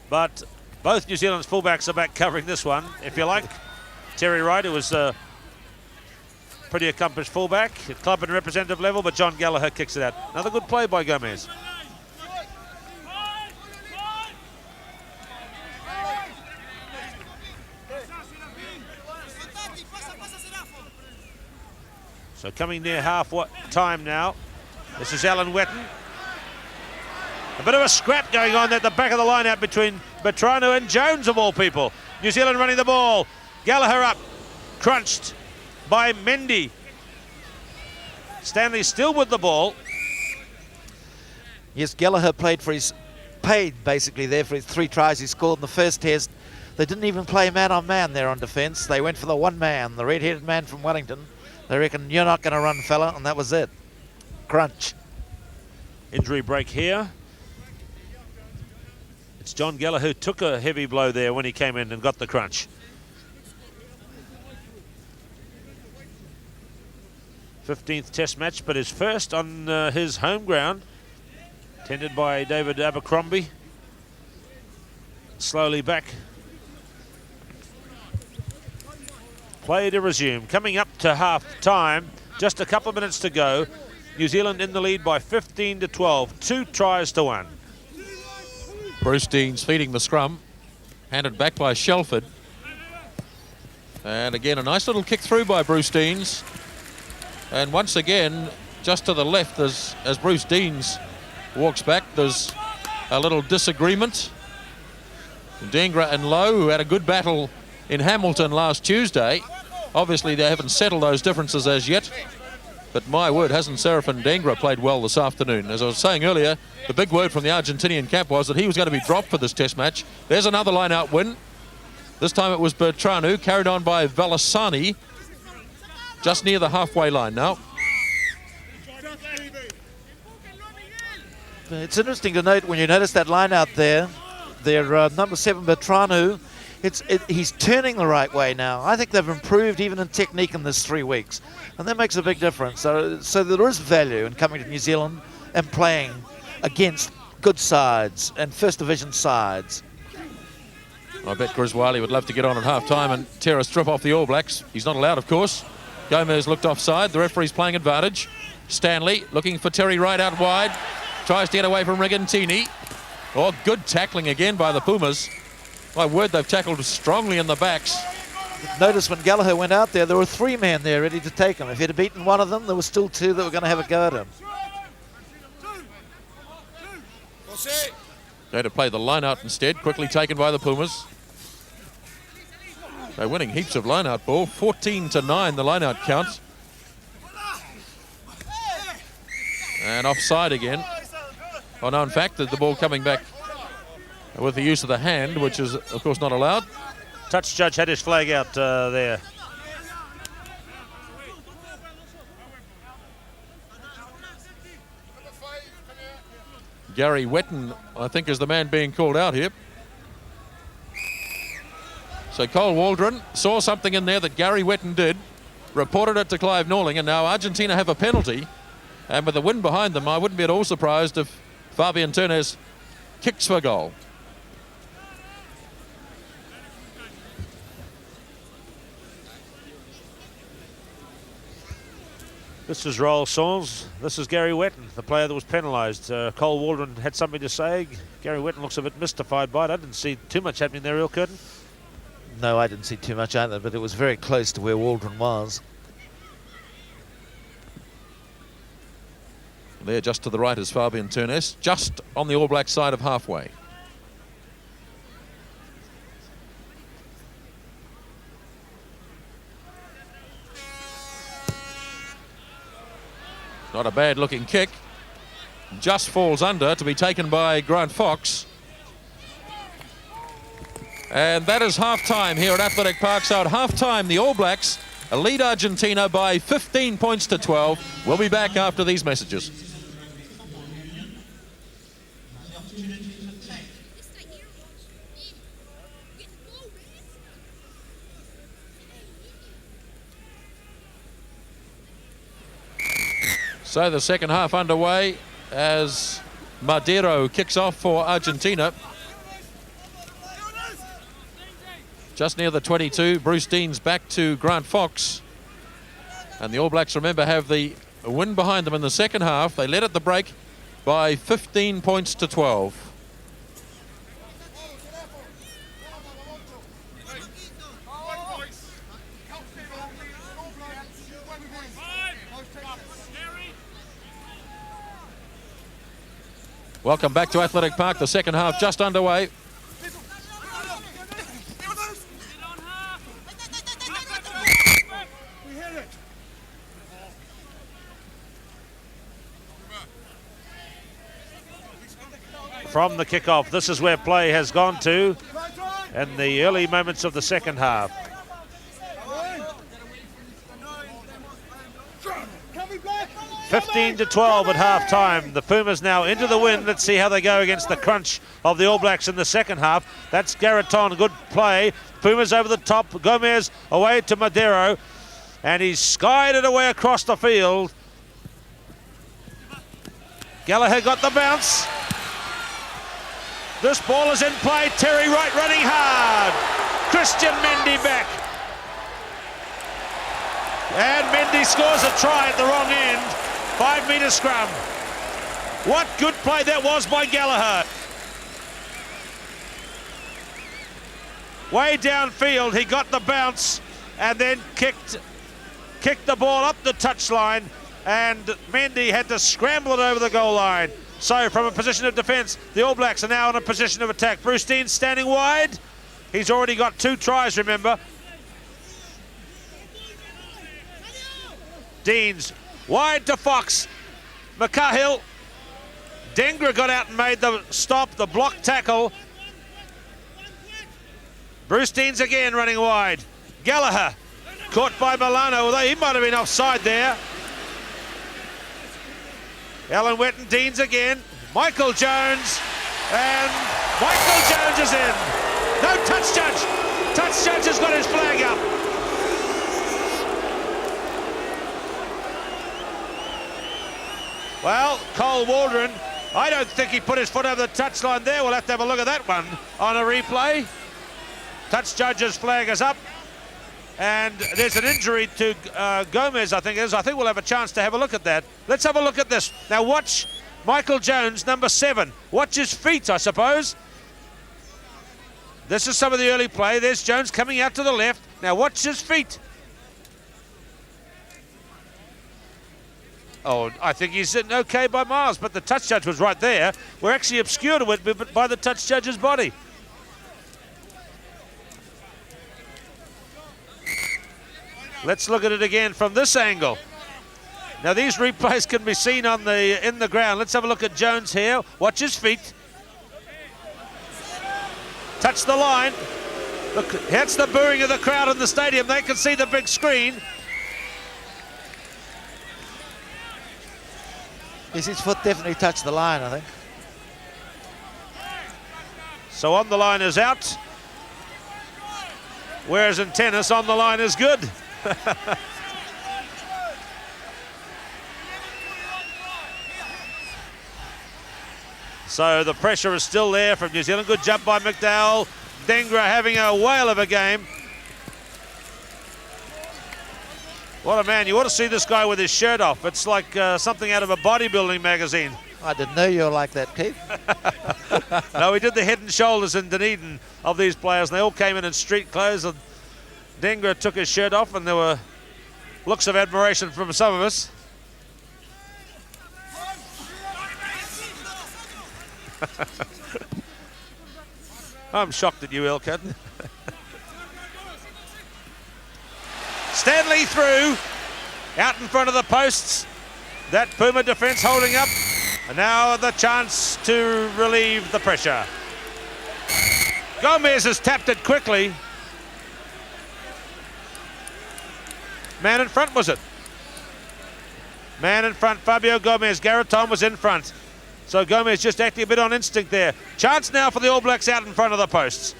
Speaker 2: but both New Zealand's fullbacks are back covering this one, if you like. Terry Wright, who was a pretty accomplished fullback at club and representative level, but John Gallagher kicks it out. Another good play by Gomez. So coming near half time now. This is Alan Wetton. A bit of a scrap going on at the back of the line out between Bertrano and Jones, of all people. New Zealand running the ball. Gallagher up. Crunched by Mendy. Stanley still with the ball.
Speaker 3: Yes, Gallagher paid basically there for his 3 tries he scored in the first test. They didn't even play man-on-man there on defence. They went for the one man, the red-headed man from Wellington. They reckon, you're not going to run, fella, and that was it. Crunch.
Speaker 2: Injury break here. It's John Gallagher who took a heavy blow there when he came in and got the crunch. 15th test match, but his first on his home ground. Tended by David Abercrombie. Slowly back. Play to resume. Coming up to half time, just a couple of minutes to go. New Zealand in the lead by 15-12, 2 tries to 1.
Speaker 1: Bruce Deans feeding the scrum, handed back by Shelford. And again, a nice little kick through by Bruce Deans. And once again, just to the left, as Bruce Deans walks back, there's a little disagreement. Dengra and Lowe, who had a good battle in Hamilton last Tuesday. Obviously, they haven't settled those differences as yet. But my word, hasn't Serafin Dengra played well this afternoon? As I was saying earlier, the big word from the Argentinian camp was that he was going to be dropped for this test match. There's another line-out win. This time it was Bertranu, carried on by Velasani, just near the halfway line now.
Speaker 3: It's interesting to note when you notice that line out there, their number 7 Bertranu, he's turning the right way now. I think they've improved even in technique in this 3 weeks, and that makes a big difference. So there is value in coming to New Zealand and playing against good sides and first division sides.
Speaker 1: I bet Chris Wiley would love to get on at half-time and tear a strip off the All Blacks. He's not allowed, of course. Gomez looked offside. The referee's playing advantage. Stanley looking for Terry Wright out wide. Tries to get away from Rigantini. Oh, good tackling again by the Pumas. My word, they've tackled strongly in the backs.
Speaker 3: Notice when Gallagher went out there were 3 men there ready to take him. If he'd have beaten one of them, there were still 2 that were going to have a go at him.
Speaker 1: They had to play the line-out instead, quickly taken by the Pumas. They're winning heaps of line-out ball. 14-9 the line-out count. And offside again. Oh no, in fact, the ball coming back with the use of the hand, which is, of course, not allowed.
Speaker 2: Touch judge had his flag out there.
Speaker 1: Gary Wetton, I think, is the man being called out here. So Cole Waldron saw something in there that Gary Wetton did, reported it to Clive Norling, and now Argentina have a penalty. And with the wind behind them, I wouldn't be at all surprised if Fabian Turnes kicks for goal.
Speaker 2: This is Roel Saunz. This is Gary Wetton, the player that was penalised. Cole Waldron had something to say. Gary Wetton looks a bit mystified by it. I didn't see too much happening there, Real Curtin.
Speaker 3: No, I didn't see too much either, but it was very close to where Waldron was.
Speaker 1: There, just to the right is Fabian Turnes, just on the All Black side of halfway. Not a bad looking kick. Just falls under to be taken by Grant Fox. And that is half-time here at Athletic Park. So at half-time, the All Blacks lead Argentina by 15 points to 12. We'll be back after these messages. So the second half underway as Madero kicks off for Argentina. Just near the 22, Bruce Dean's back to Grant Fox. And the All Blacks, remember, have the win behind them in the second half. They led at the break by 15 points to 12. Welcome back to Athletic Park. The second half just underway.
Speaker 2: From the kickoff, this is where play has gone to in the early moments of the second half. (15-12) at half-time. The Pumas now into the win. Let's see how they go against the crunch of the All Blacks in the second half. That's Garreton, good play. Pumas over the top. Gomez away to Madero, and he's skied it away across the field. Gallagher got the bounce. This ball is in play. Terry Wright running hard. Christian Mendy back. And Mendy scores a try at the wrong end. 5-metre scrum. What good play that was by Gallagher. Way downfield, he got the bounce and then kicked the ball up the touchline, and Mendy had to scramble it over the goal line. So from a position of defence, the All Blacks are now in a position of attack. Bruce Dean standing wide. He's already got 2 tries, remember. Deans wide to Fox. McCahill. Dengra got out and made the stop, the block tackle. Bruce Deans again running wide. Gallagher caught by Milano, although he might have been offside there. Alan Wetton, Deans again. Michael Jones, and Michael Jones is in. No touch judge. Touch judge has got his flag up. Well, Cole Waldron, I don't think he put his foot over the touchline there. We'll have to have a look at that one on a replay. Touch judge's flag is up. And there's an injury to Gomez, I think it is. I think we'll have a chance to have a look at that. Let's have a look at this. Now watch Michael Jones, number 7. Watch his feet, I suppose. This is some of the early play. There's Jones coming out to the left. Now watch his feet. Oh, I think he's sitting okay by miles, but the touch judge was right there. We're actually obscured a bit by the touch judge's body. Let's look at it again from this angle. Now these replays can be seen on in the ground. Let's have a look at Jones here. Watch his feet. Touch the line. Look, that's the booing of the crowd in the stadium. They can see the big screen.
Speaker 3: His foot definitely touched the line, I think.
Speaker 2: So on the line is out. Whereas in tennis, on the line is good. So the pressure is still there from New Zealand. Good jump by McDowell. Dengra having a whale of a game. What a man. You ought to see this guy with his shirt off. It's like something out of a bodybuilding magazine.
Speaker 3: I didn't know you were like that, Keith.
Speaker 2: No, we did the head and shoulders in Dunedin of these players, and they all came in street clothes, and Dengra took his shirt off, and there were looks of admiration from some of us. I'm shocked at you, Elkad. Stanley through, out in front of the posts. That Puma defence holding up. And now the chance to relieve the pressure. Gomez has tapped it quickly. Man in front, was it? Man in front, Fabio Gomez. Garrett Tom was in front. So Gomez just acting a bit on instinct there. Chance now for the All Blacks out in front of the posts.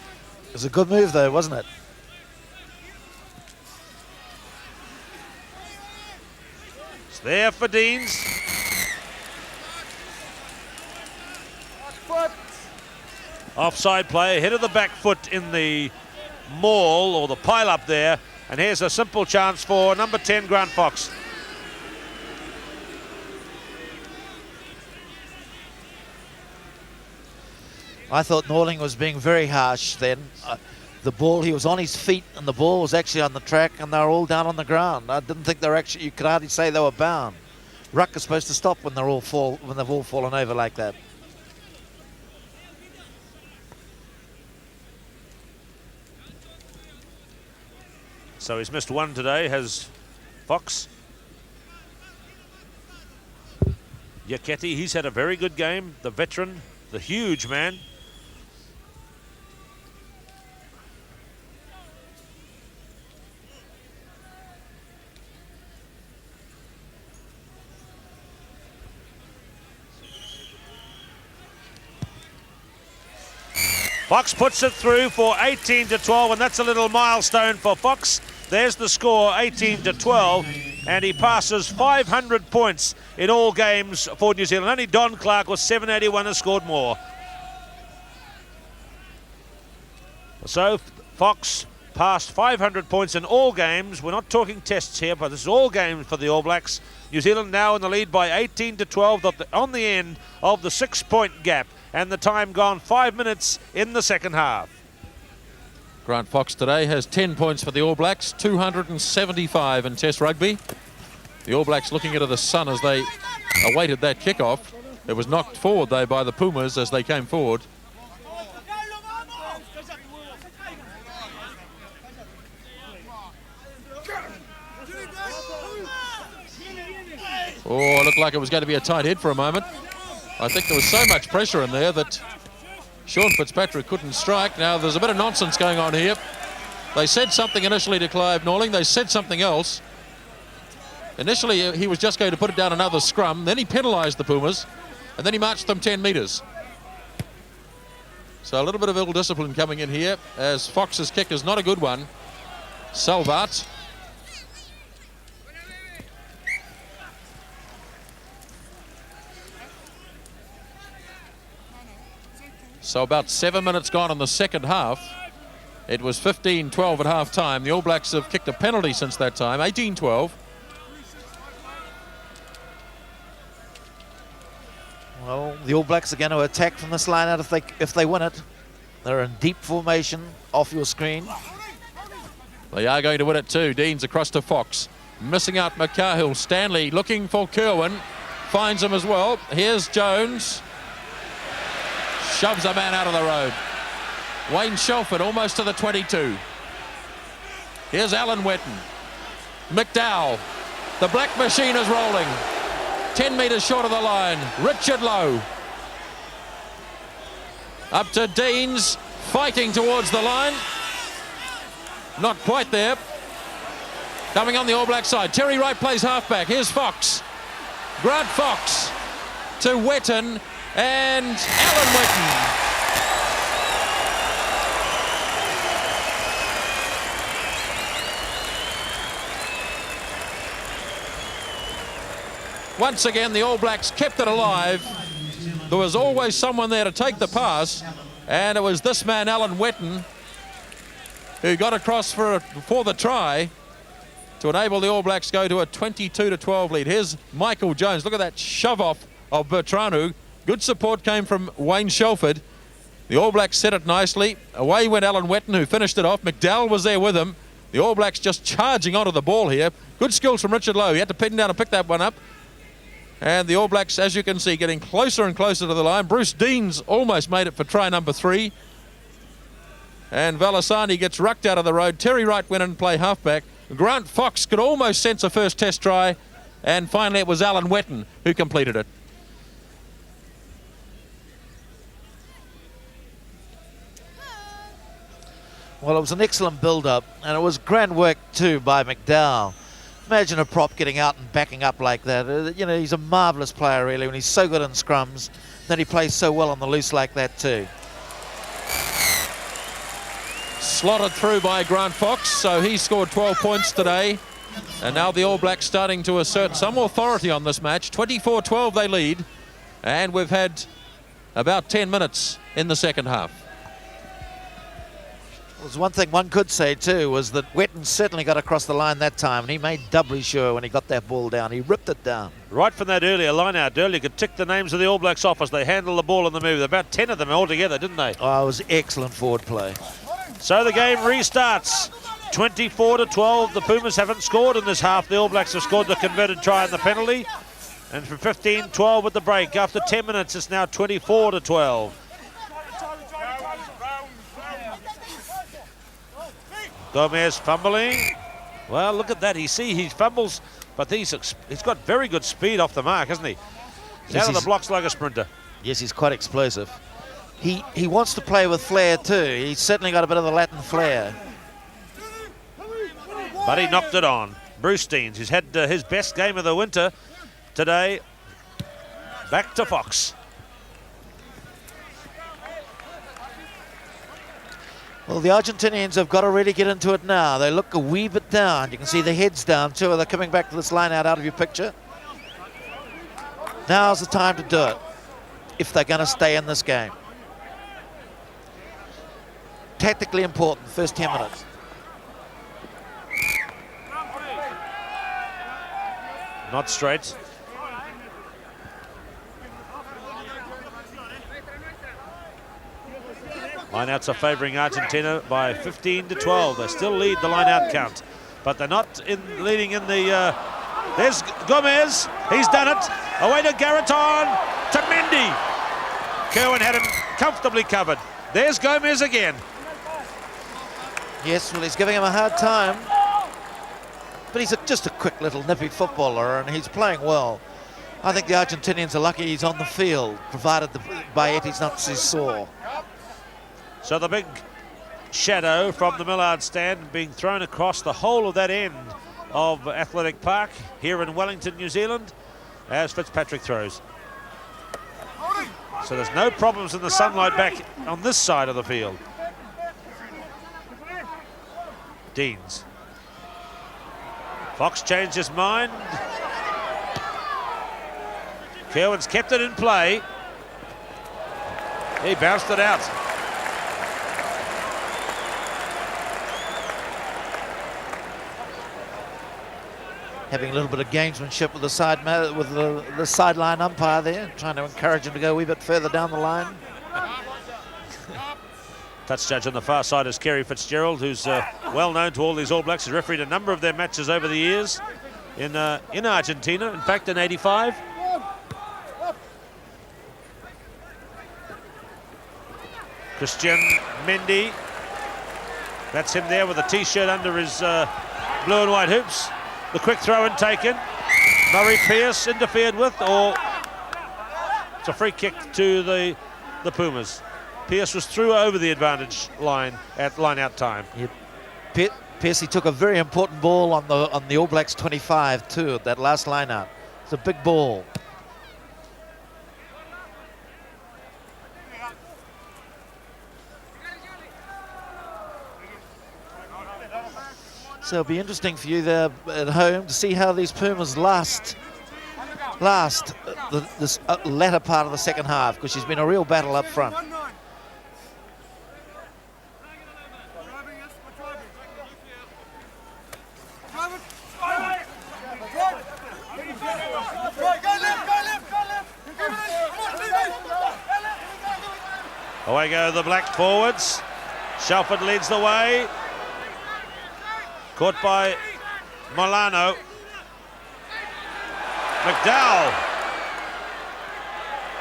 Speaker 3: It was a good move though, wasn't it?
Speaker 2: It's there for Deans. Offside play, head of the back foot in the maul or the pile up there. And here's a simple chance for number 10, Grant Fox.
Speaker 3: I thought Norling was being very harsh then. The ball, he was on his feet and the ball was actually on the track and they were all down on the ground. I didn't think they were actually, you could hardly say they were bound. Ruck is supposed to stop when they've all fallen over like that.
Speaker 2: So he's missed one today, has Fox. Yaketi, he's had a very good game. The veteran, the huge man. Fox puts it through for 18-12, and that's a little milestone for Fox. There's the score, 18-12, and he passes 500 points in all games for New Zealand. Only Don Clark with 781 has scored more. So Fox passed 500 points in all games. We're not talking tests here, but this is all games for the All Blacks. New Zealand now in the lead by 18-12 on the end of the 6-point gap, and the time gone 5 minutes in the second half.
Speaker 1: Grant Fox today has 10 points for the All Blacks, 275 in Test rugby. The All Blacks looking into the sun as they awaited that kickoff. It was knocked forward though by the Pumas as they came forward. Oh, it looked like it was going to be a tight head for a moment. I think there was so much pressure in there that Sean Fitzpatrick couldn't strike. Now, there's a bit of nonsense going on here. They said something initially to Clive Norling. They said something else. Initially, he was just going to put it down another scrum. Then he penalised the Pumas. And then he marched them 10 metres. So a little bit of ill discipline coming in here, as Fox's kick is not a good one. Salvat. So about 7 minutes gone in the second half. It was 15-12 at half time. The All Blacks have kicked a penalty since that time, 18-12.
Speaker 3: Well, the All Blacks are going to attack from this line out if they win it. They're in deep formation off your screen.
Speaker 1: They are going to win it too. Deans across to Fox. Missing out McCahill. Stanley looking for Kerwin. Finds him as well. Here's Jones. Shoves a man out of the road. Wayne Shelford almost to the 22. Here's Alan Wetton. McDowell. The black machine is rolling. 10 metres short of the line. Richard Lowe. Up to Deans. Fighting towards the line. Not quite there. Coming on the All Black side. Terry Wright plays halfback. Here's Fox. Grant Fox to Wetton and Alan Wetton. Once again, the All Blacks kept it alive. There was always someone there to take the pass, and it was this man, Alan Wetton, who got across for the try to enable the All Blacks go to a 22-12 lead. Here's Michael Jones. Look at that shove-off of Bertranu. Good support came from Wayne Shelford. The All Blacks set it nicely. Away went Alan Wetton, who finished it off. McDowell was there with him. The All Blacks just charging onto the ball here. Good skills from Richard Lowe. He had to pin down and pick that one up. And the All Blacks, as you can see, getting closer and closer to the line. Bruce Deans almost made it for try number 3. And Valasani gets rucked out of the road. Terry Wright went in and play halfback. Grant Fox could almost sense a first test try. And finally it was Alan Wetton who completed it.
Speaker 3: Well, it was an excellent build-up, and it was grand work too by McDowell. Imagine a prop getting out and backing up like that. You know, he's a marvellous player, really, and he's so good in scrums. Then he plays so well on the loose like that, too.
Speaker 1: Slotted through by Grant Fox, so he scored 12 points today. And now the All Blacks starting to assert some authority on this match. 24-12 they lead, and we've had about 10 minutes in the second half.
Speaker 3: There's one thing one could say too, was that Wetton certainly got across the line that time, and he made doubly sure when he got that ball down. He ripped it down.
Speaker 2: Right from that earlier line-out, you could tick the names of the All Blacks off as they handle the ball in the move. About 10 of them altogether, didn't they?
Speaker 3: Oh, it was excellent forward play.
Speaker 2: So the game restarts. 24-12. The Pumas haven't scored in this half. The All Blacks have scored the converted try and the penalty. And for 15-12 at the break. After 10 minutes, it's now 24-12. Gomez fumbling. Well, look at that. He fumbles, but he's got very good speed off the mark, hasn't he? He's out of the blocks like a sprinter.
Speaker 3: Yes, he's quite explosive. He wants to play with flair too. He's certainly got a bit of the Latin flair.
Speaker 2: But he knocked it on. Bruce Deans, who's had his best game of the winter today. Back to Fox.
Speaker 3: Well, the Argentinians have got to really get into it now. They look a wee bit down. You can see the heads down too. They're coming back to this line out of your picture. Now's the time to do it if they're going to stay in this game. Tactically important, first 10 minutes.
Speaker 2: Not straight. Lineouts are favouring Argentina by 15-12. They still lead the lineout count, but they're not leading in the... there's Gomez. He's done it. Away to Garreton. To Mendy. Kerwin had him comfortably covered. There's Gomez again.
Speaker 3: Yes, well, he's giving him a hard time. but he's just a quick little nippy footballer, and he's playing well. I think the Argentinians are lucky he's on the field, provided the Baeti's not too sore.
Speaker 2: So the big shadow from the Millard stand being thrown across the whole of that end of Athletic Park here in Wellington, New Zealand, as Fitzpatrick throws. So there's no problems in the sunlight back on this side of the field. Deans. Fox changed his mind. Kerwin's kept it in play. He bounced it out.
Speaker 3: Having a little bit of gamesmanship with the sideline umpire there, trying to encourage him to go a wee bit further down the line.
Speaker 2: Touch judge on the far side is Kerry Fitzgerald, who's well known to all these All Blacks. He's refereed a number of their matches over the years in Argentina, in fact in '85. Christian Mendy, that's him there with a t-shirt under his blue and white hoops. The quick throw in taken. Murray Pearce interfered with, or it's a free kick to the Pumas. Pearce was through over the advantage line at line-out time.
Speaker 3: Yep. Pearce took a very important ball on the All Blacks 25 too at that last line-out. It's a big ball. So it'll be interesting for you there at home to see how these Pumas last this latter part of the second half, because she's been a real battle up front.
Speaker 2: Away go the Black forwards. Shelford leads the way. Caught by Milano. McDowell.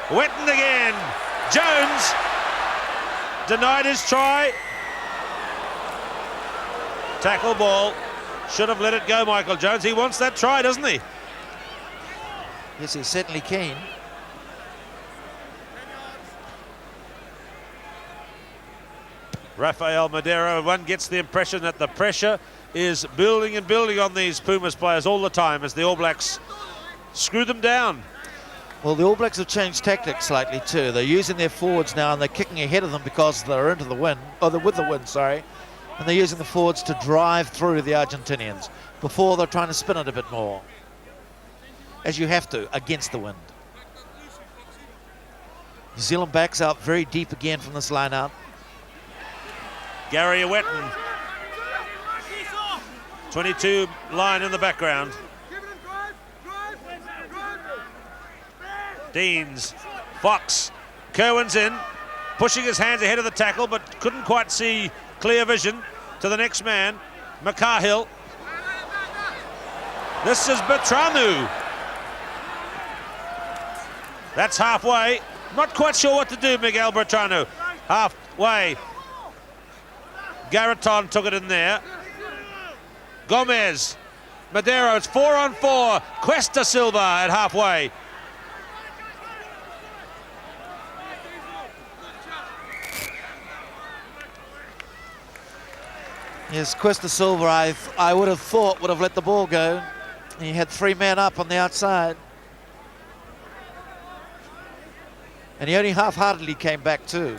Speaker 2: Wetton again. Jones denied his try. Tackle ball. Should have let it go, Michael Jones. He wants that try, doesn't he?
Speaker 3: Yes, he's certainly keen.
Speaker 2: Rafael Madero, one gets the impression that the pressure is building and building on these Pumas players all the time as the All Blacks screw them down.
Speaker 3: Well, the All Blacks have changed tactics slightly too. They're using their forwards now and they're kicking ahead of them because they're into the wind, or they're with the wind, sorry. And they're using the forwards to drive through the Argentinians. Before, they're trying to spin it a bit more, as you have to, against the wind. New Zealand backs out very deep again from this line-out.
Speaker 2: Gary Wetton. 22 line in the background. Deans, Fox, Kerwin's in, pushing his hands ahead of the tackle, but couldn't quite see clear vision to the next man, McCahill. This is Bertranu. That's halfway. Not quite sure what to do, Miguel Bertranu. Halfway. Garreton took it in there. Gomez. Madero, it's 4-on-4. Cuesta Silva at halfway.
Speaker 3: Yes, Cuesta Silva, I would have thought would have let the ball go. He had 3 men up on the outside. And he only half-heartedly came back too.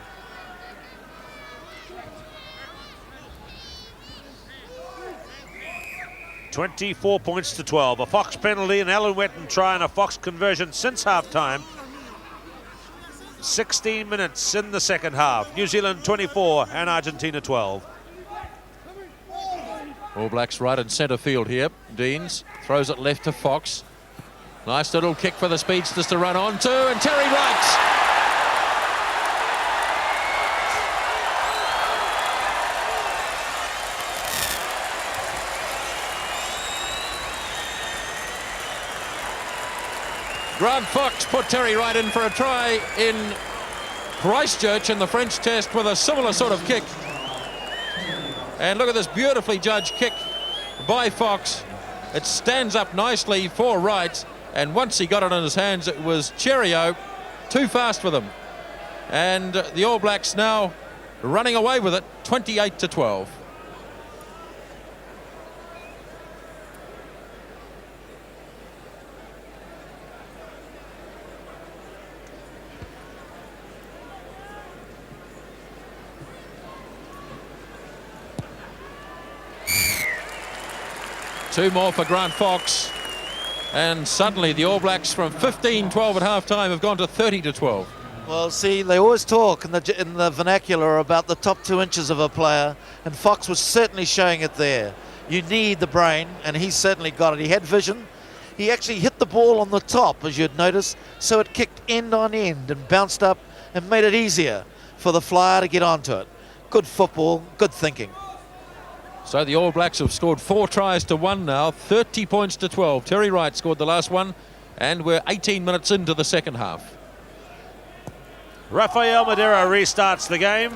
Speaker 2: $24 points to 12. A Fox penalty, and Alan Wetton trying a Fox conversion since half-time. 16 minutes in the second half. New Zealand 24 and Argentina 12.
Speaker 1: All Blacks right in centre field here. Deans throws it left to Fox. Nice little kick for the speedsters to run on to, and Terry Wright. Grant Fox put Terry Wright in for a try in Christchurch in the French Test with a similar sort of kick. And look at this beautifully judged kick by Fox. It stands up nicely for right, and once he got it in his hands, it was Cheerio, too fast for them. And the All Blacks now running away with it, 28-12. Two more for Grant Fox, and suddenly the All Blacks from 15-12 at half-time have gone to 30-12.
Speaker 3: Well, see, they always talk in the vernacular about the top 2 inches of a player, and Fox was certainly showing it there. You need the brain, and he certainly got it. He had vision. He actually hit the ball on the top, as you'd notice, so it kicked end on end and bounced up and made it easier for the flyer to get onto it. Good football, good thinking.
Speaker 1: So the All Blacks have scored 4 tries to 1 now, 30 points to 12. Terry Wright scored the last one, and we're 18 minutes into the second half.
Speaker 2: Rafael Madeira restarts the game.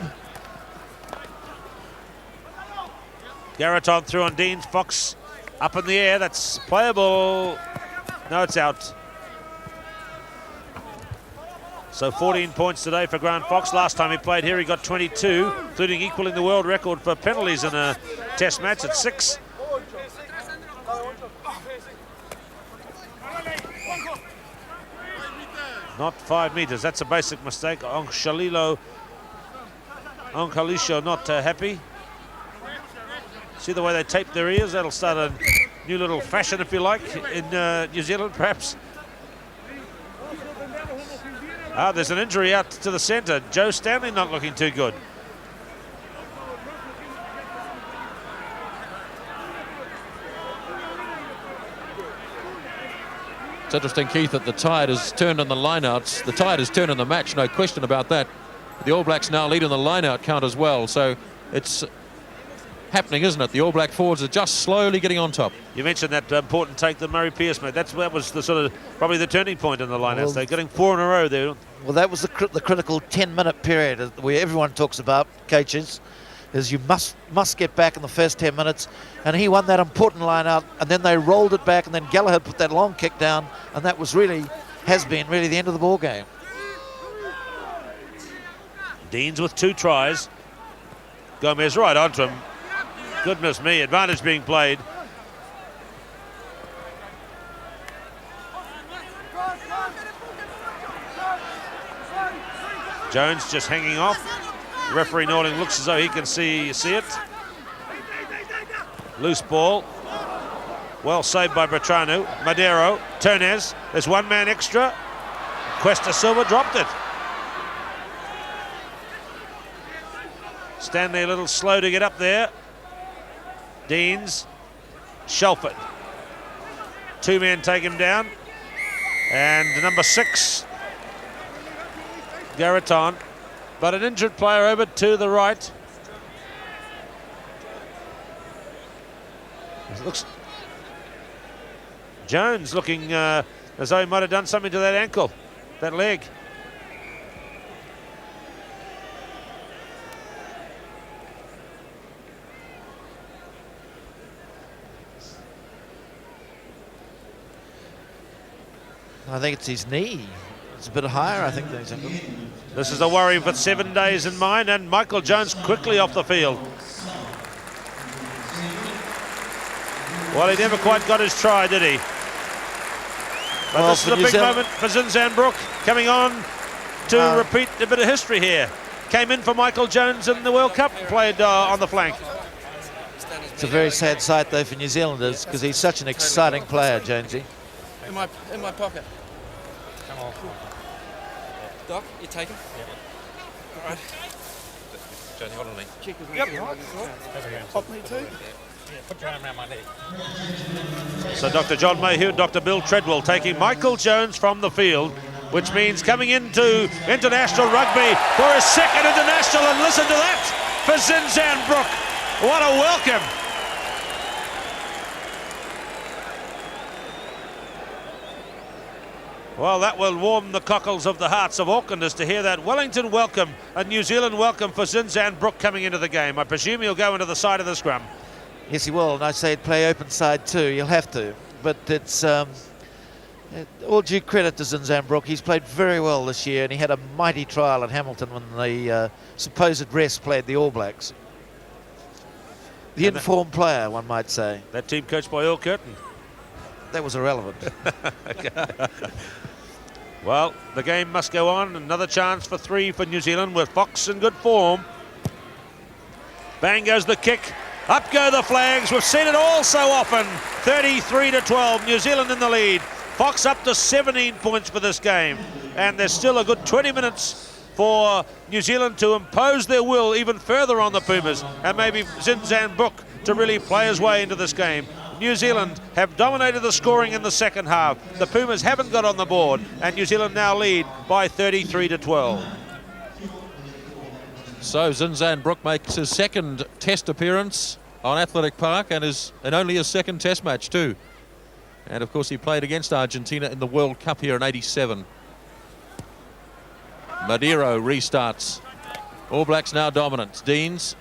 Speaker 2: Garrett through on Deans. Fox up in the air. That's playable. No, it's out. So 14 points today for Grant Fox. Last time he played here, he got 22, including equaling the world record for penalties in a test match at 6. Not 5 metres. That's a basic mistake. Onkalisho not happy. See the way they tape their ears? That'll start a new little fashion, if you like, in New Zealand, perhaps. There's an injury out to the centre. Joe Stanley not looking too good.
Speaker 1: It's interesting, Keith, that the tide has turned on the lineouts. The tide has turned on the match, no question about that. The All Blacks now lead in the lineout count as well, so it's happening, isn't it? The All Black forwards are just slowly getting on top.
Speaker 2: You mentioned that important take that Murray Pearce made. That was the sort of probably the turning point in the lineouts. They're getting 4 in a row there.
Speaker 3: Well, that was the critical 10-minute period where everyone talks about, coaches, is you must get back in the first 10 minutes, and he won that important line out, and then they rolled it back, and then Gallagher put that long kick down, and that was has been the end of the ball game.
Speaker 2: Deans with 2 tries. Gomez right onto him. Goodness me, advantage being played. Jones just hanging off. The referee Norling looks as though he can see it. Loose ball. Well saved by Bertranu. Madero, Turnez. There's 1 man extra. Cuesta Silva dropped it. Stanley a little slow to get up there. Deans, Shelford. 2 men take him down. And number 6, Garreton. But an injured player over to the right. It looks Jones looking as though he might have done something to that ankle, that leg.
Speaker 3: I think it's his knee. It's a bit higher, I think, than his ankle.
Speaker 2: This is a worry for 7 days in mind, and Michael Jones quickly off the field. Well, he never quite got his try, did he? But this is a big moment for Zinzanbrook, coming on to repeat a bit of history here. Came in for Michael Jones in the World Cup, played on the flank.
Speaker 3: It's a very sad sight, though, for New Zealanders, because he's such an exciting player, Jonesy.
Speaker 5: In my pocket. Come on. Doc, you take him? Yeah. All right. Johnny, hold on me. Yep. Pop me too? Yeah, put your arm around my leg.
Speaker 2: So Dr. John Mayhew and Dr. Bill Treadwell taking Michael Jones from the field, which means coming into international rugby for his 2nd international, and listen to that for Zinzanbrook. What a welcome. Well, that will warm the cockles of the hearts of Aucklanders to hear that Wellington welcome, a New Zealand welcome for Zinzanbrook coming into the game. I presume he'll go into the side of the scrum.
Speaker 3: Yes, he will, and I say he'd play open side too. He'll have to, but it's all due credit to Zinzanbrook. He's played very well this year, and he had a mighty trial at Hamilton when the supposed rest played the All Blacks. The informed player, one might say.
Speaker 2: That team coached by Earl Curtin.
Speaker 3: That was irrelevant.
Speaker 2: Well, the game must go on. Another chance for 3 for New Zealand with Fox in good form. Bang goes the kick. Up go the flags. We've seen it all so often. 33-12. New Zealand in the lead. Fox up to 17 points for this game. And there's still a good 20 minutes for New Zealand to impose their will even further on the Pumas. And maybe Zinzanbrook to really play his way into this game. New Zealand have dominated the scoring in the second half. The Pumas haven't got on the board, and New Zealand now lead by 33-12.
Speaker 1: So Zinzanbrook makes his second test appearance on Athletic Park and only his second test match too. And of course he played against Argentina in the World Cup here in '87. Madero restarts. All Blacks now dominant. Deans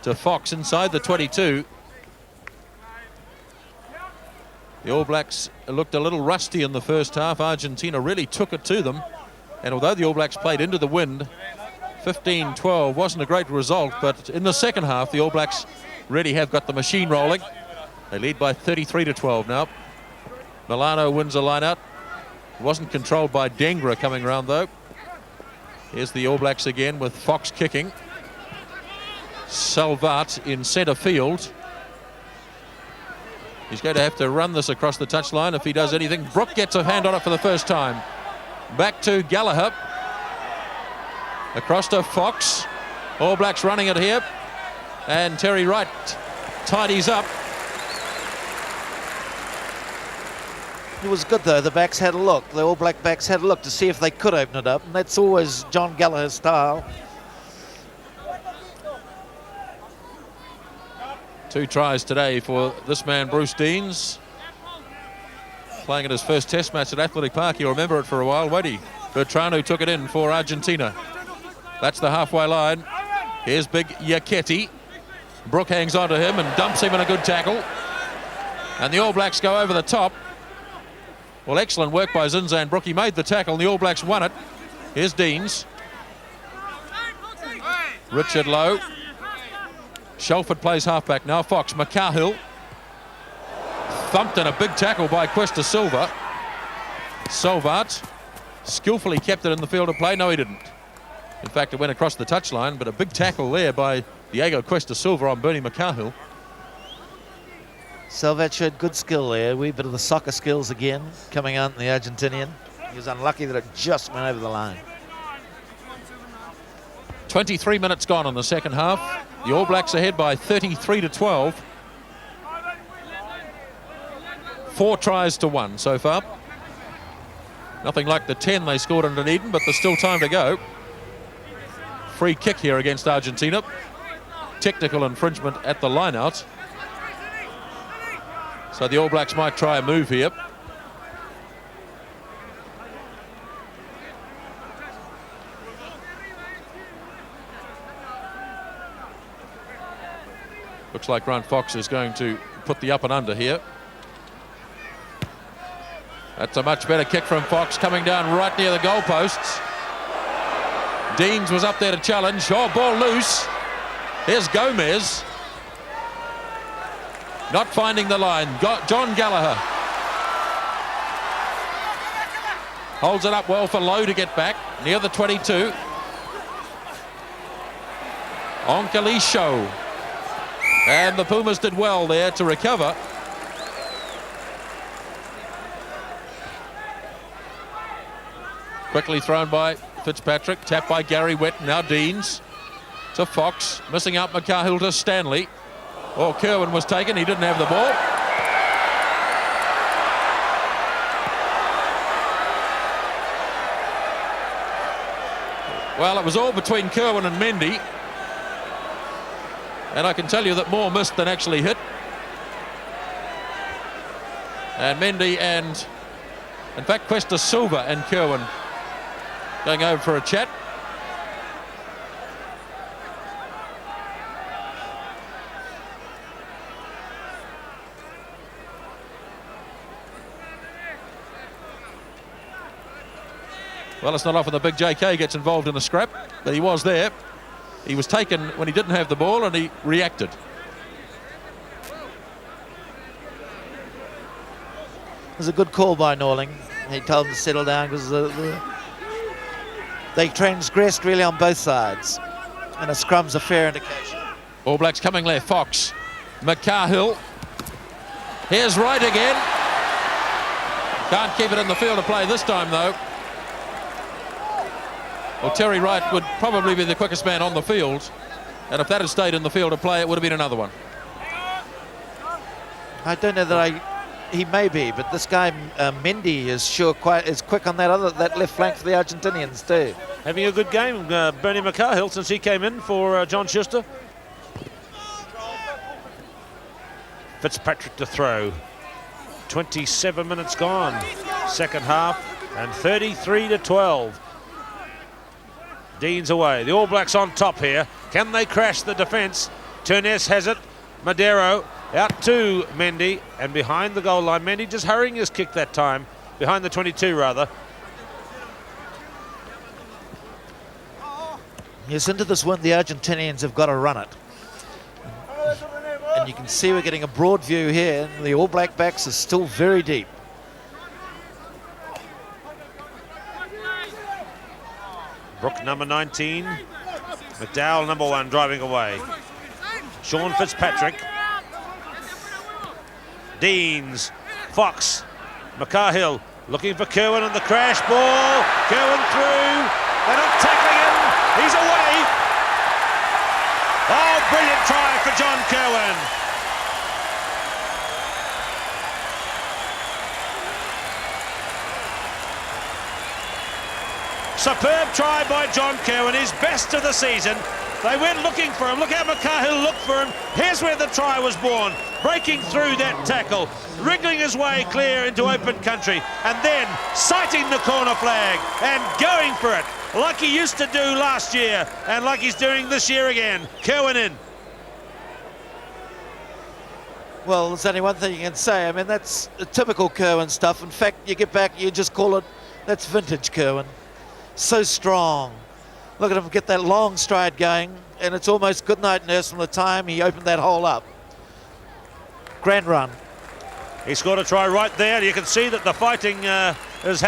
Speaker 1: to Fox inside the 22. The All Blacks looked a little rusty in the first half. Argentina really took it to them. And although the All Blacks played into the wind, 15-12 wasn't a great result. But in the second half, the All Blacks really have got the machine rolling. They lead by 33-12 now. Milano wins a line-out. Wasn't controlled by Dengra coming round, though. Here's the All Blacks again with Fox kicking. Salvat in centre field. He's going to have to run this across the touchline if he does anything. Brook gets a hand on it for the first time. Back to Gallagher. Across to Fox. All Blacks running it here. And Terry Wright tidies up.
Speaker 3: It was good though, the backs had a look. The All Black backs had a look to see if they could open it up. And that's always John Gallagher's style.
Speaker 1: 2 tries today for this man, Bruce Deans. Playing in his first test match at Athletic Park. You'll remember it for a while, won't he? Bertrano took it in for Argentina. That's the halfway line. Here's big Iachetti. Brook hangs on to him and dumps him in a good tackle. And the All Blacks go over the top. Well, excellent work by Zinzanbrook. He made the tackle and the All Blacks won it. Here's Deans. Richard Lowe. Shelford plays halfback now. Fox, McCarhill. Thumped in a big tackle by Cuesta Silva. Salvat skillfully kept it in the field of play. No, he didn't. In fact, it went across the touchline, but a big tackle there by Diego Cuesta Silva on Bernie McCarhill.
Speaker 3: Salvat showed good skill there. A wee bit of the soccer skills again coming out in the Argentinian. He was unlucky that it just went over the line.
Speaker 1: 23 minutes gone in the second half. The All Blacks ahead by 33-12. 4 tries to 1 so far. Nothing like the 10 they scored in Dunedin, but there's still time to go. Free kick here against Argentina. Technical infringement at the line-out. So the All Blacks might try a move here. Looks like Grant Fox is going to put the up and under here. That's a much better kick from Fox, coming down right near the goalposts. Deans was up there to challenge. Oh, ball loose. Here's Gomez. Not finding the line. John Gallagher. Holds it up well for Lowe to get back. Near the 22. Onkali Show. And the Pumas did well there to recover. Quickly thrown by Fitzpatrick. Tapped by Gary Wett. Now Deans to Fox. Missing out McCarhill to Stanley. Oh, Kerwin was taken. He didn't have the ball. Well, it was all between Kerwin and Mendy. And I can tell you that more missed than actually hit. And Mendy and, in fact, Cuesta Silva and Kerwin going over for a chat. Well, it's not often the big JK gets involved in a scrap, but he was there. He was taken when he didn't have the ball and he reacted.
Speaker 3: It was a good call by Norling. He told him to settle down because they transgressed really on both sides. And a scrum's a fair indication.
Speaker 1: All Blacks coming left. Fox. McCarhill. Here's Wright again. Can't keep it in the field of play this time, though. Well, Terry Wright would probably be the quickest man on the field. And if that had stayed in the field of play, it would have been another one.
Speaker 3: I don't know that he may be, but this guy Mendy is quick on that left flank for the Argentinians too.
Speaker 2: Having a good game, Bernie McCarhill, since he came in for John Schuster. Fitzpatrick to throw. 27 minutes gone. Second half, and 33-12. Dean's away. The All Blacks on top here. Can they crash the defence? Turness has it. Madero out to Mendy, and behind the goal line. Mendy just hurrying his kick that time. Behind the 22, rather.
Speaker 3: Yes, into this one, the Argentinians have got to run it. And you can see we're getting a broad view here. The All Black backs are still very deep.
Speaker 2: Brook, number 19. McDowell, number 1, driving away. Sean Fitzpatrick. Deans. Fox. McCarhill looking for Kerwin on the crash ball. Kerwin through. They're not tackling him. He's away. Oh, brilliant try for John Kerwin. Superb try by John Kerwin, his best of the season. They went looking for him. Look how McCarhill looked for him. Here's where the try was born. Breaking through that tackle, wriggling his way clear into open country, and then sighting the corner flag and going for it, like he used to do last year and like he's doing this year again. Kerwin in.
Speaker 3: Well, there's only one thing you can say. I mean, that's typical Kerwin stuff. In fact, you get back, you just call it, that's vintage Kerwin. So strong. Look at him get that long stride going, and it's almost good night nurse from the time he opened that hole up. Grand run.
Speaker 2: He scored a try right there. You can see that the fighting has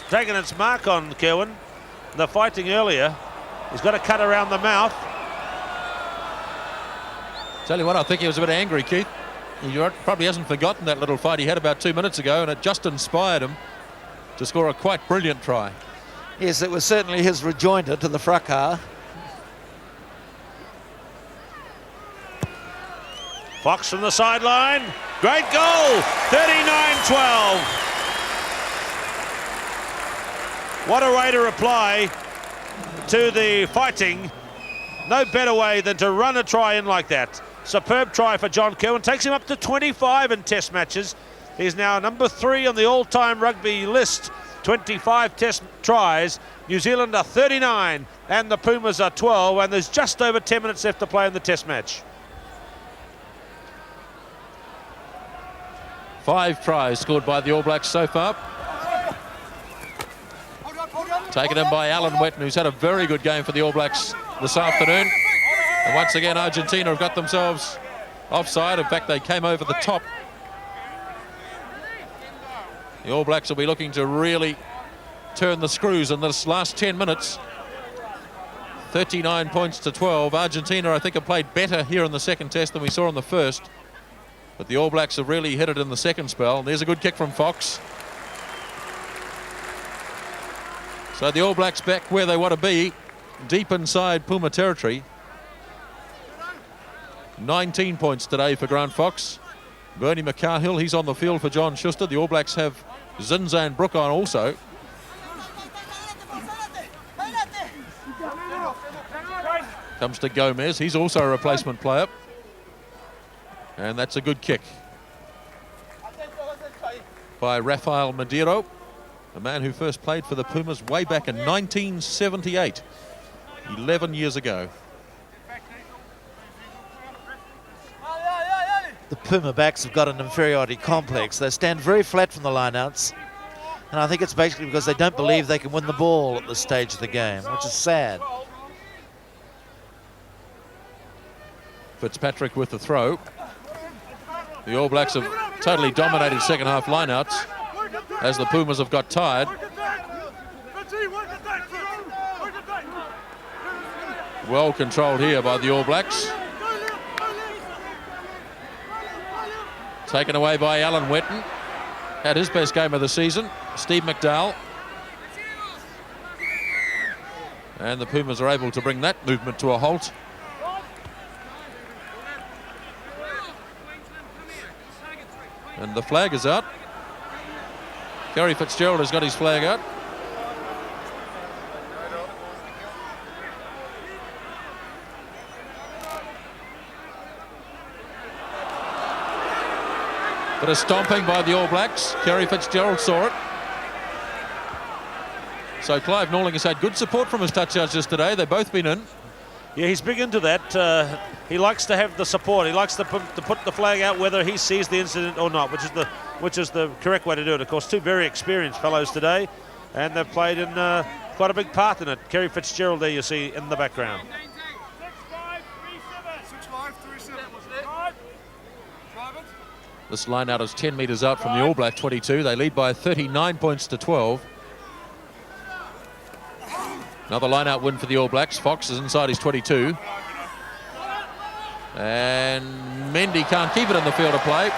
Speaker 2: taken its mark on Kerwin. The fighting earlier. He's got to cut around the mouth.
Speaker 1: Tell you what, I think he was a bit angry, Keith. He probably hasn't forgotten that little fight he had about 2 minutes ago, and it just inspired him to score a quite brilliant try.
Speaker 3: Yes, it was certainly his rejoinder to the fracas.
Speaker 2: Fox from the sideline. Great goal. 39-12. What a way to reply to the fighting. No better way than to run a try in like that. Superb try for John Kerwin. Takes him up to 25 in test matches. He's now number 3 on the all-time rugby list. 25 test tries. New Zealand are 39 and the Pumas are 12, and there's just over 10 minutes left to play in the test match.
Speaker 1: 5 tries scored by the All Blacks so far. Taken in by Alan Wetton, who's had a very good game for the All Blacks this afternoon. And once again, Argentina have got themselves offside. In fact, they came over the top. The All Blacks will be looking to really turn the screws in this last 10 minutes. 39 points to 12. Argentina, I think, have played better here in the second test than we saw in the first. But the All Blacks have really hit it in the second spell. There's a good kick from Fox. So the All Blacks back where they want to be, deep inside Puma territory. 19 points today for Grant Fox. Bernie McCarhill, he's on the field for John Schuster. The All Blacks have Zinza and Brook on also. Comes to Gomez, he's also a replacement player. And that's a good kick by Rafael Madero, a man who first played for the Pumas way back in 1978, 11 years ago.
Speaker 3: The Puma backs have got an inferiority complex. They stand very flat from the lineouts. And I think it's basically because they don't believe they can win the ball at this stage of the game, which is sad.
Speaker 1: Fitzpatrick with the throw. The All Blacks have totally dominated second half lineouts as the Pumas have got tired. Well controlled here by the All Blacks. Taken away by Alan Wetton. Had his best game of the season. Steve McDowell. And the Pumas are able to bring that movement to a halt. And the flag is out. Gary Fitzgerald has got his flag out. Bit of stomping by the All Blacks. Gary Fitzgerald saw it. So Clive Norling has had good support from his touch judges today. They've both been in.
Speaker 2: Yeah, he's big into that. He likes to have the support. He likes to put the flag out whether he sees the incident or not, which is the correct way to do it. Of course, two very experienced fellows today, and they've played in quite a big part in it. Kerry Fitzgerald there you see in the background.
Speaker 1: This line out is 10 metres out from the All Black 22. They lead by 39 points to 12. Another line-out win for the All Blacks. Fox is inside his 22. And Mendy can't keep it in the field of play.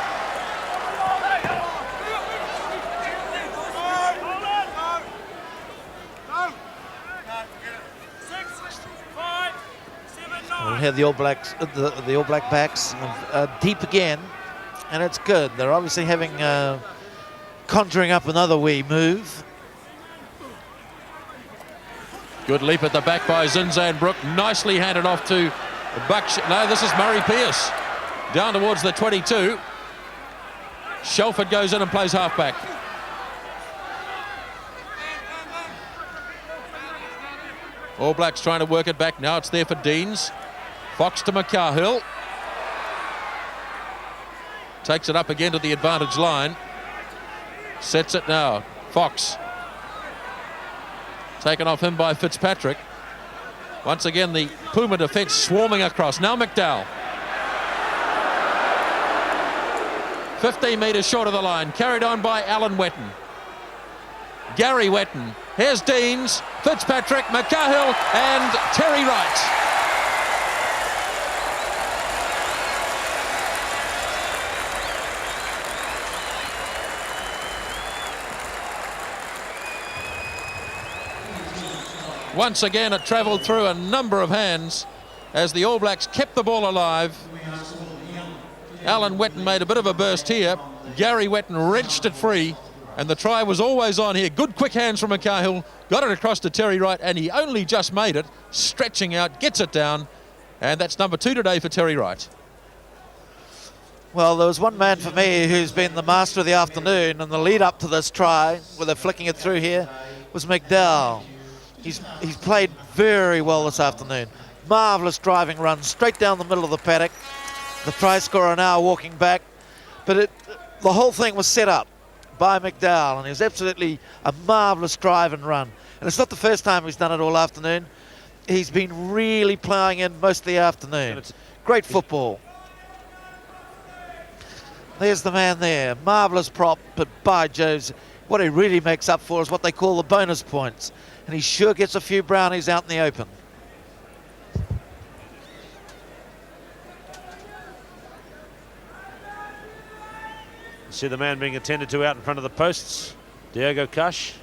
Speaker 3: We'll have the All Blacks, the All Black backs deep again, and it's good. They're obviously having conjuring up another wee move.
Speaker 1: Good leap at the back by Zinzan Brook. Nicely handed off to Buck. No, this is Murray Pearce. Down towards the 22. Shelford goes in and plays halfback. All Blacks trying to work it back now. It's there for Deans. Fox to McCahill. Takes it up again to the advantage line. Sets it now. Fox. Taken off him by Fitzpatrick. Once again, the Puma defence swarming across. Now McDowell. 15 metres short of the line. Carried on by Alan Wetton. Gary Wetton. Here's Deans, Fitzpatrick, McCahill and Terry Wright. Once again, it travelled through a number of hands as the All Blacks kept the ball alive. Alan Wetton made a bit of a burst here. Gary Wetton wrenched it free, and the try was always on here. Good quick hands from McCahill, got it across to Terry Wright, and he only just made it, stretching out, gets it down, and that's number 2 today for Terry Wright.
Speaker 3: Well, there was one man for me who's been the master of the afternoon, and the lead up to this try, where they're flicking it through here, was McDowell. He's played very well this afternoon. Marvellous driving run straight down the middle of the paddock. The try scorer now walking back. But the whole thing was set up by McDowell, and it was absolutely a marvellous drive and run. And it's not the first time he's done it all afternoon. He's been really ploughing in most of the afternoon. Great football. There's the man there. Marvellous prop, but by Joe's, what he really makes up for is what they call the bonus points. And he sure gets a few brownies out in the open.
Speaker 2: See the man being attended to out in front of the posts, Diogo Cush.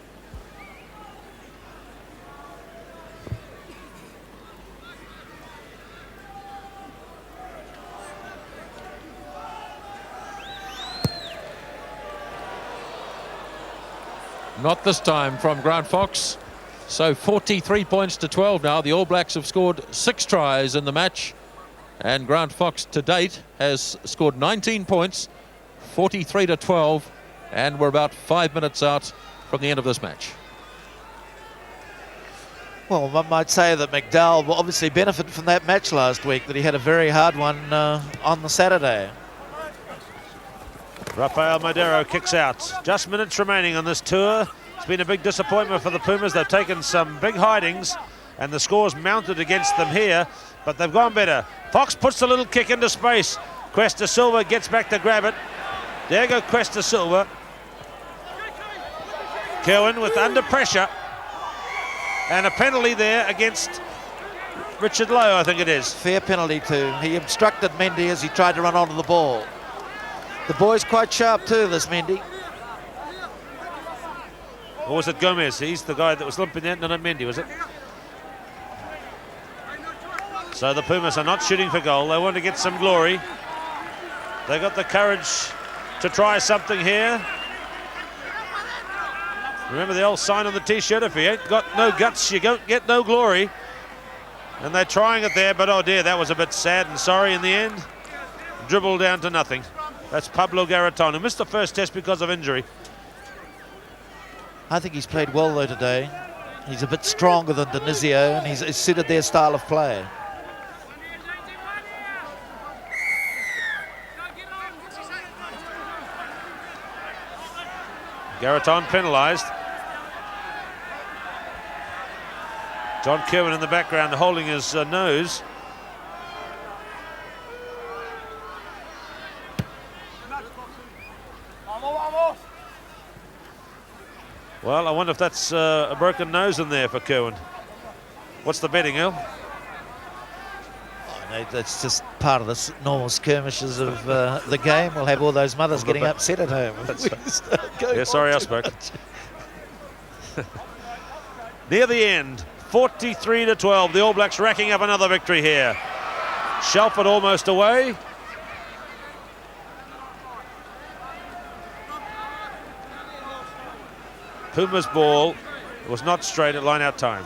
Speaker 1: Not this time from Grant Fox. So 43 points to 12 now. The All Blacks have scored 6 tries in the match, and Grant Fox to date has scored 19 points, 43 to 12, and we're about 5 minutes out from the end of this match.
Speaker 3: Well, one might say that McDowell will obviously benefit from that match last week, that he had a very hard one on the Saturday.
Speaker 2: Rafael Madero kicks out. Just minutes remaining on this tour. It's been a big disappointment for the Pumas. They've taken some big hidings and the score's mounted against them here, but they've gone better. Fox puts a little kick into space. Cuesta Silva gets back to grab it. Diego Cuesta Silva. Kerwin with under pressure. And a penalty there against Richard Lowe, I think it is.
Speaker 3: Fair penalty too. He obstructed Mendy as he tried to run onto the ball. The boy's quite sharp too, this Mendy.
Speaker 2: Or was it Gomez? He's the guy that was limping out, not Mendy, was it? So the Pumas are not shooting for goal. They want to get some glory. They got the courage to try something here. Remember the old sign on the t-shirt, if you ain't got no guts, you don't get no glory. And they're trying it there, but oh dear, that was a bit sad and sorry in the end. Dribble down to nothing. That's Pablo Garraton, who missed the first test because of injury.
Speaker 3: I think he's played well though today. He's a bit stronger than Denizio, and he's suited their style of play.
Speaker 2: Garraton penalised. John Kerwin in the background holding his nose. Well, I wonder if that's a broken nose in there for Kerwin. What's the betting, Earl?
Speaker 3: Oh, no, that's just part of the normal skirmishes of the game. We'll have all those mothers getting upset at home.
Speaker 2: Yeah, sorry, I spoke. Near the end, 43-12. The All Blacks racking up another victory here. Shelford almost away. Puma's ball was not straight at line-out time.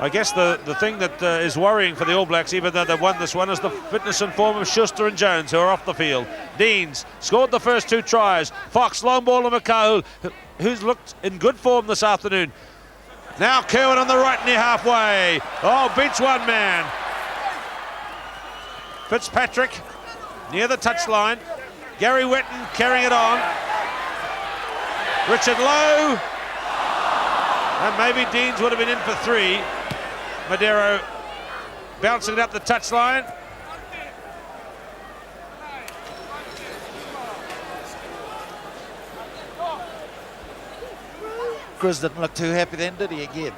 Speaker 2: I guess the thing that is worrying for the All Blacks, even though they've won this one, is the fitness and form of Schuster and Jones, who are off the field. Deans scored the first 2 tries. Fox, long ball to McCall, who's looked in good form this afternoon. Now Kerwin on the right near halfway. Oh, beats one man. Fitzpatrick near the touchline. Gary Wetton carrying it on. Richard Lowe. And maybe Deans would have been in for 3. Madero bouncing it up the touchline.
Speaker 3: Chris didn't look too happy then, did he, again?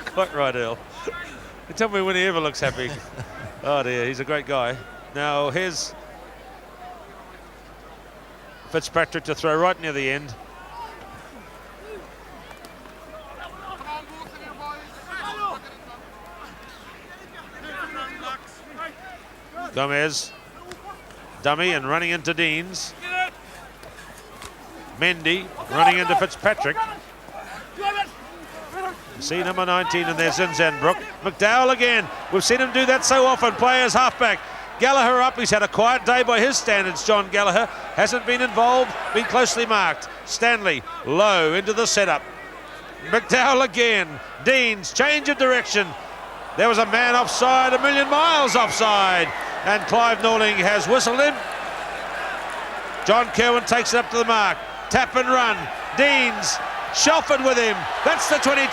Speaker 2: Quite right, Earl. You tell me when he ever looks happy. Oh dear, he's a great guy. Now here's Fitzpatrick to throw right near the end. Gomez, dummy and running into Deans. Mendy running into Fitzpatrick. See number 19 and there's Zinzenbrook. McDowell again. We've seen him do that so often. Players halfback. Gallagher up. He's had a quiet day by his standards, John Gallagher. Hasn't been involved, been closely marked. Stanley low into the setup. McDowell again. Deans, change of direction. There was a man offside, a million miles offside. And Clive Norling has whistled him. John Kerwin takes it up to the mark. Tap and run. Deans, Shelford with him. That's the 22.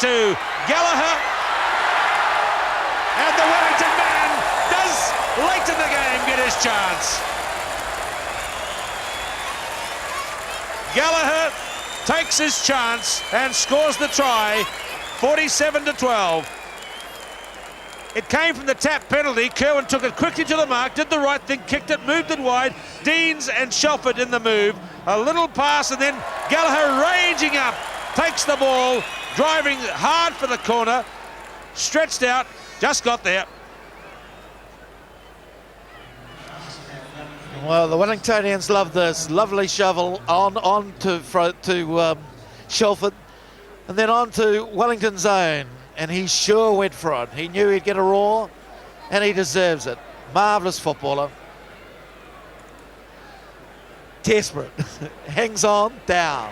Speaker 2: Gallagher. And the Wellington man does, late in the game, get his chance. Gallagher takes his chance and scores the try. 47-12. It came from the tap penalty. Kerwin took it quickly to the mark, did the right thing, kicked it, moved it wide. Deans and Shelford in the move. A little pass and then Gallagher raging up. Takes the ball, driving hard for the corner. Stretched out, just got there.
Speaker 3: Well, the Wellingtonians love this. Lovely shovel on to Shelford. And then on to Wellington's own. And he sure went for it. He knew he'd get a roar, and he deserves it. Marvellous footballer. Desperate. Hangs on, down.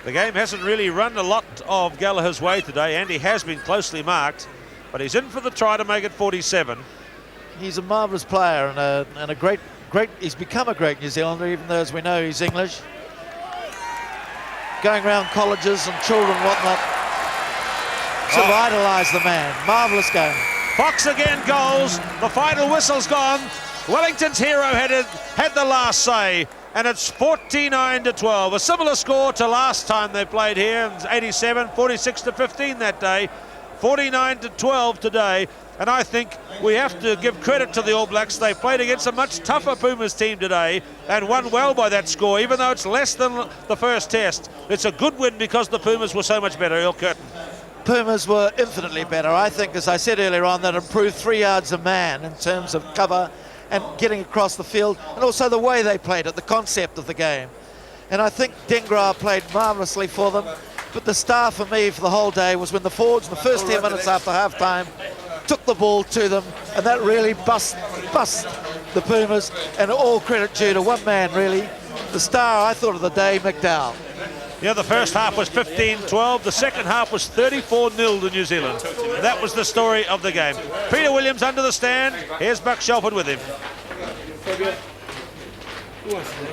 Speaker 2: The game hasn't really run a lot of Gallagher's way today, and he has been closely marked. but he's in for the try to make it 47.
Speaker 3: He's a marvellous player and a great, he's become a great New Zealander, even though, as we know, he's English. Going around colleges and children and whatnot. Sort of idolise the man. Marvellous game.
Speaker 2: Fox again goals. The final whistle's gone. Wellington's hero had the last say, and it's 49-12. A similar score to last time they played here in 87, 46-15 that day. 49-12 today. And I think we have to give credit to the All Blacks. They played against a much tougher Pumas team today and won well by that score, even though it's less than the first test. It's a good win because the Pumas were so much better. Earl Curtin.
Speaker 3: Pumas were infinitely better. I think, as I said earlier on, that improved 3 yards a man in terms of cover and getting across the field, and also the way they played it, the concept of the game. And I think Dengra played marvellously for them. But the star for me for the whole day was when the forwards, in the first 10 minutes after half-time, took the ball to them, and that really bust the Pumas, and all credit due to one man, really. The star, I thought, of the day, McDowell.
Speaker 2: Yeah, the first half was 15-12. The second half was 34-0 to New Zealand. That was the story of the game. Peter Williams under the stand. Here's Buck Shelford with him.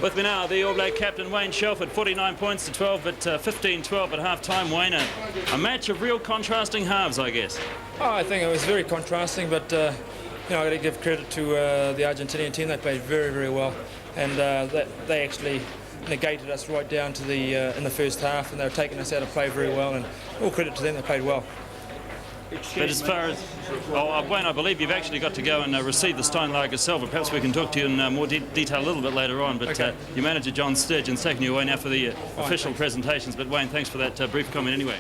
Speaker 6: With me now, the All Black captain Wayne Shelford, 49 points to 12, but 15-12 at half-time. Wayne, a match of real contrasting halves, I guess.
Speaker 5: Oh, I think it was very contrasting, but you know, I've got to give credit to the Argentinian team. They played very, very well, and they actually negated us right down to the in the first half, and they were taking us out of play very well, and all credit to them, they played well.
Speaker 6: But as far as, Wayne, I believe you've actually got to go and receive the Steinlager silver. Perhaps we can talk to you in more detail a little bit later on, but okay. Your manager John Sturgeon's taking you away now for the official presentations. But Wayne, thanks for that brief comment anyway.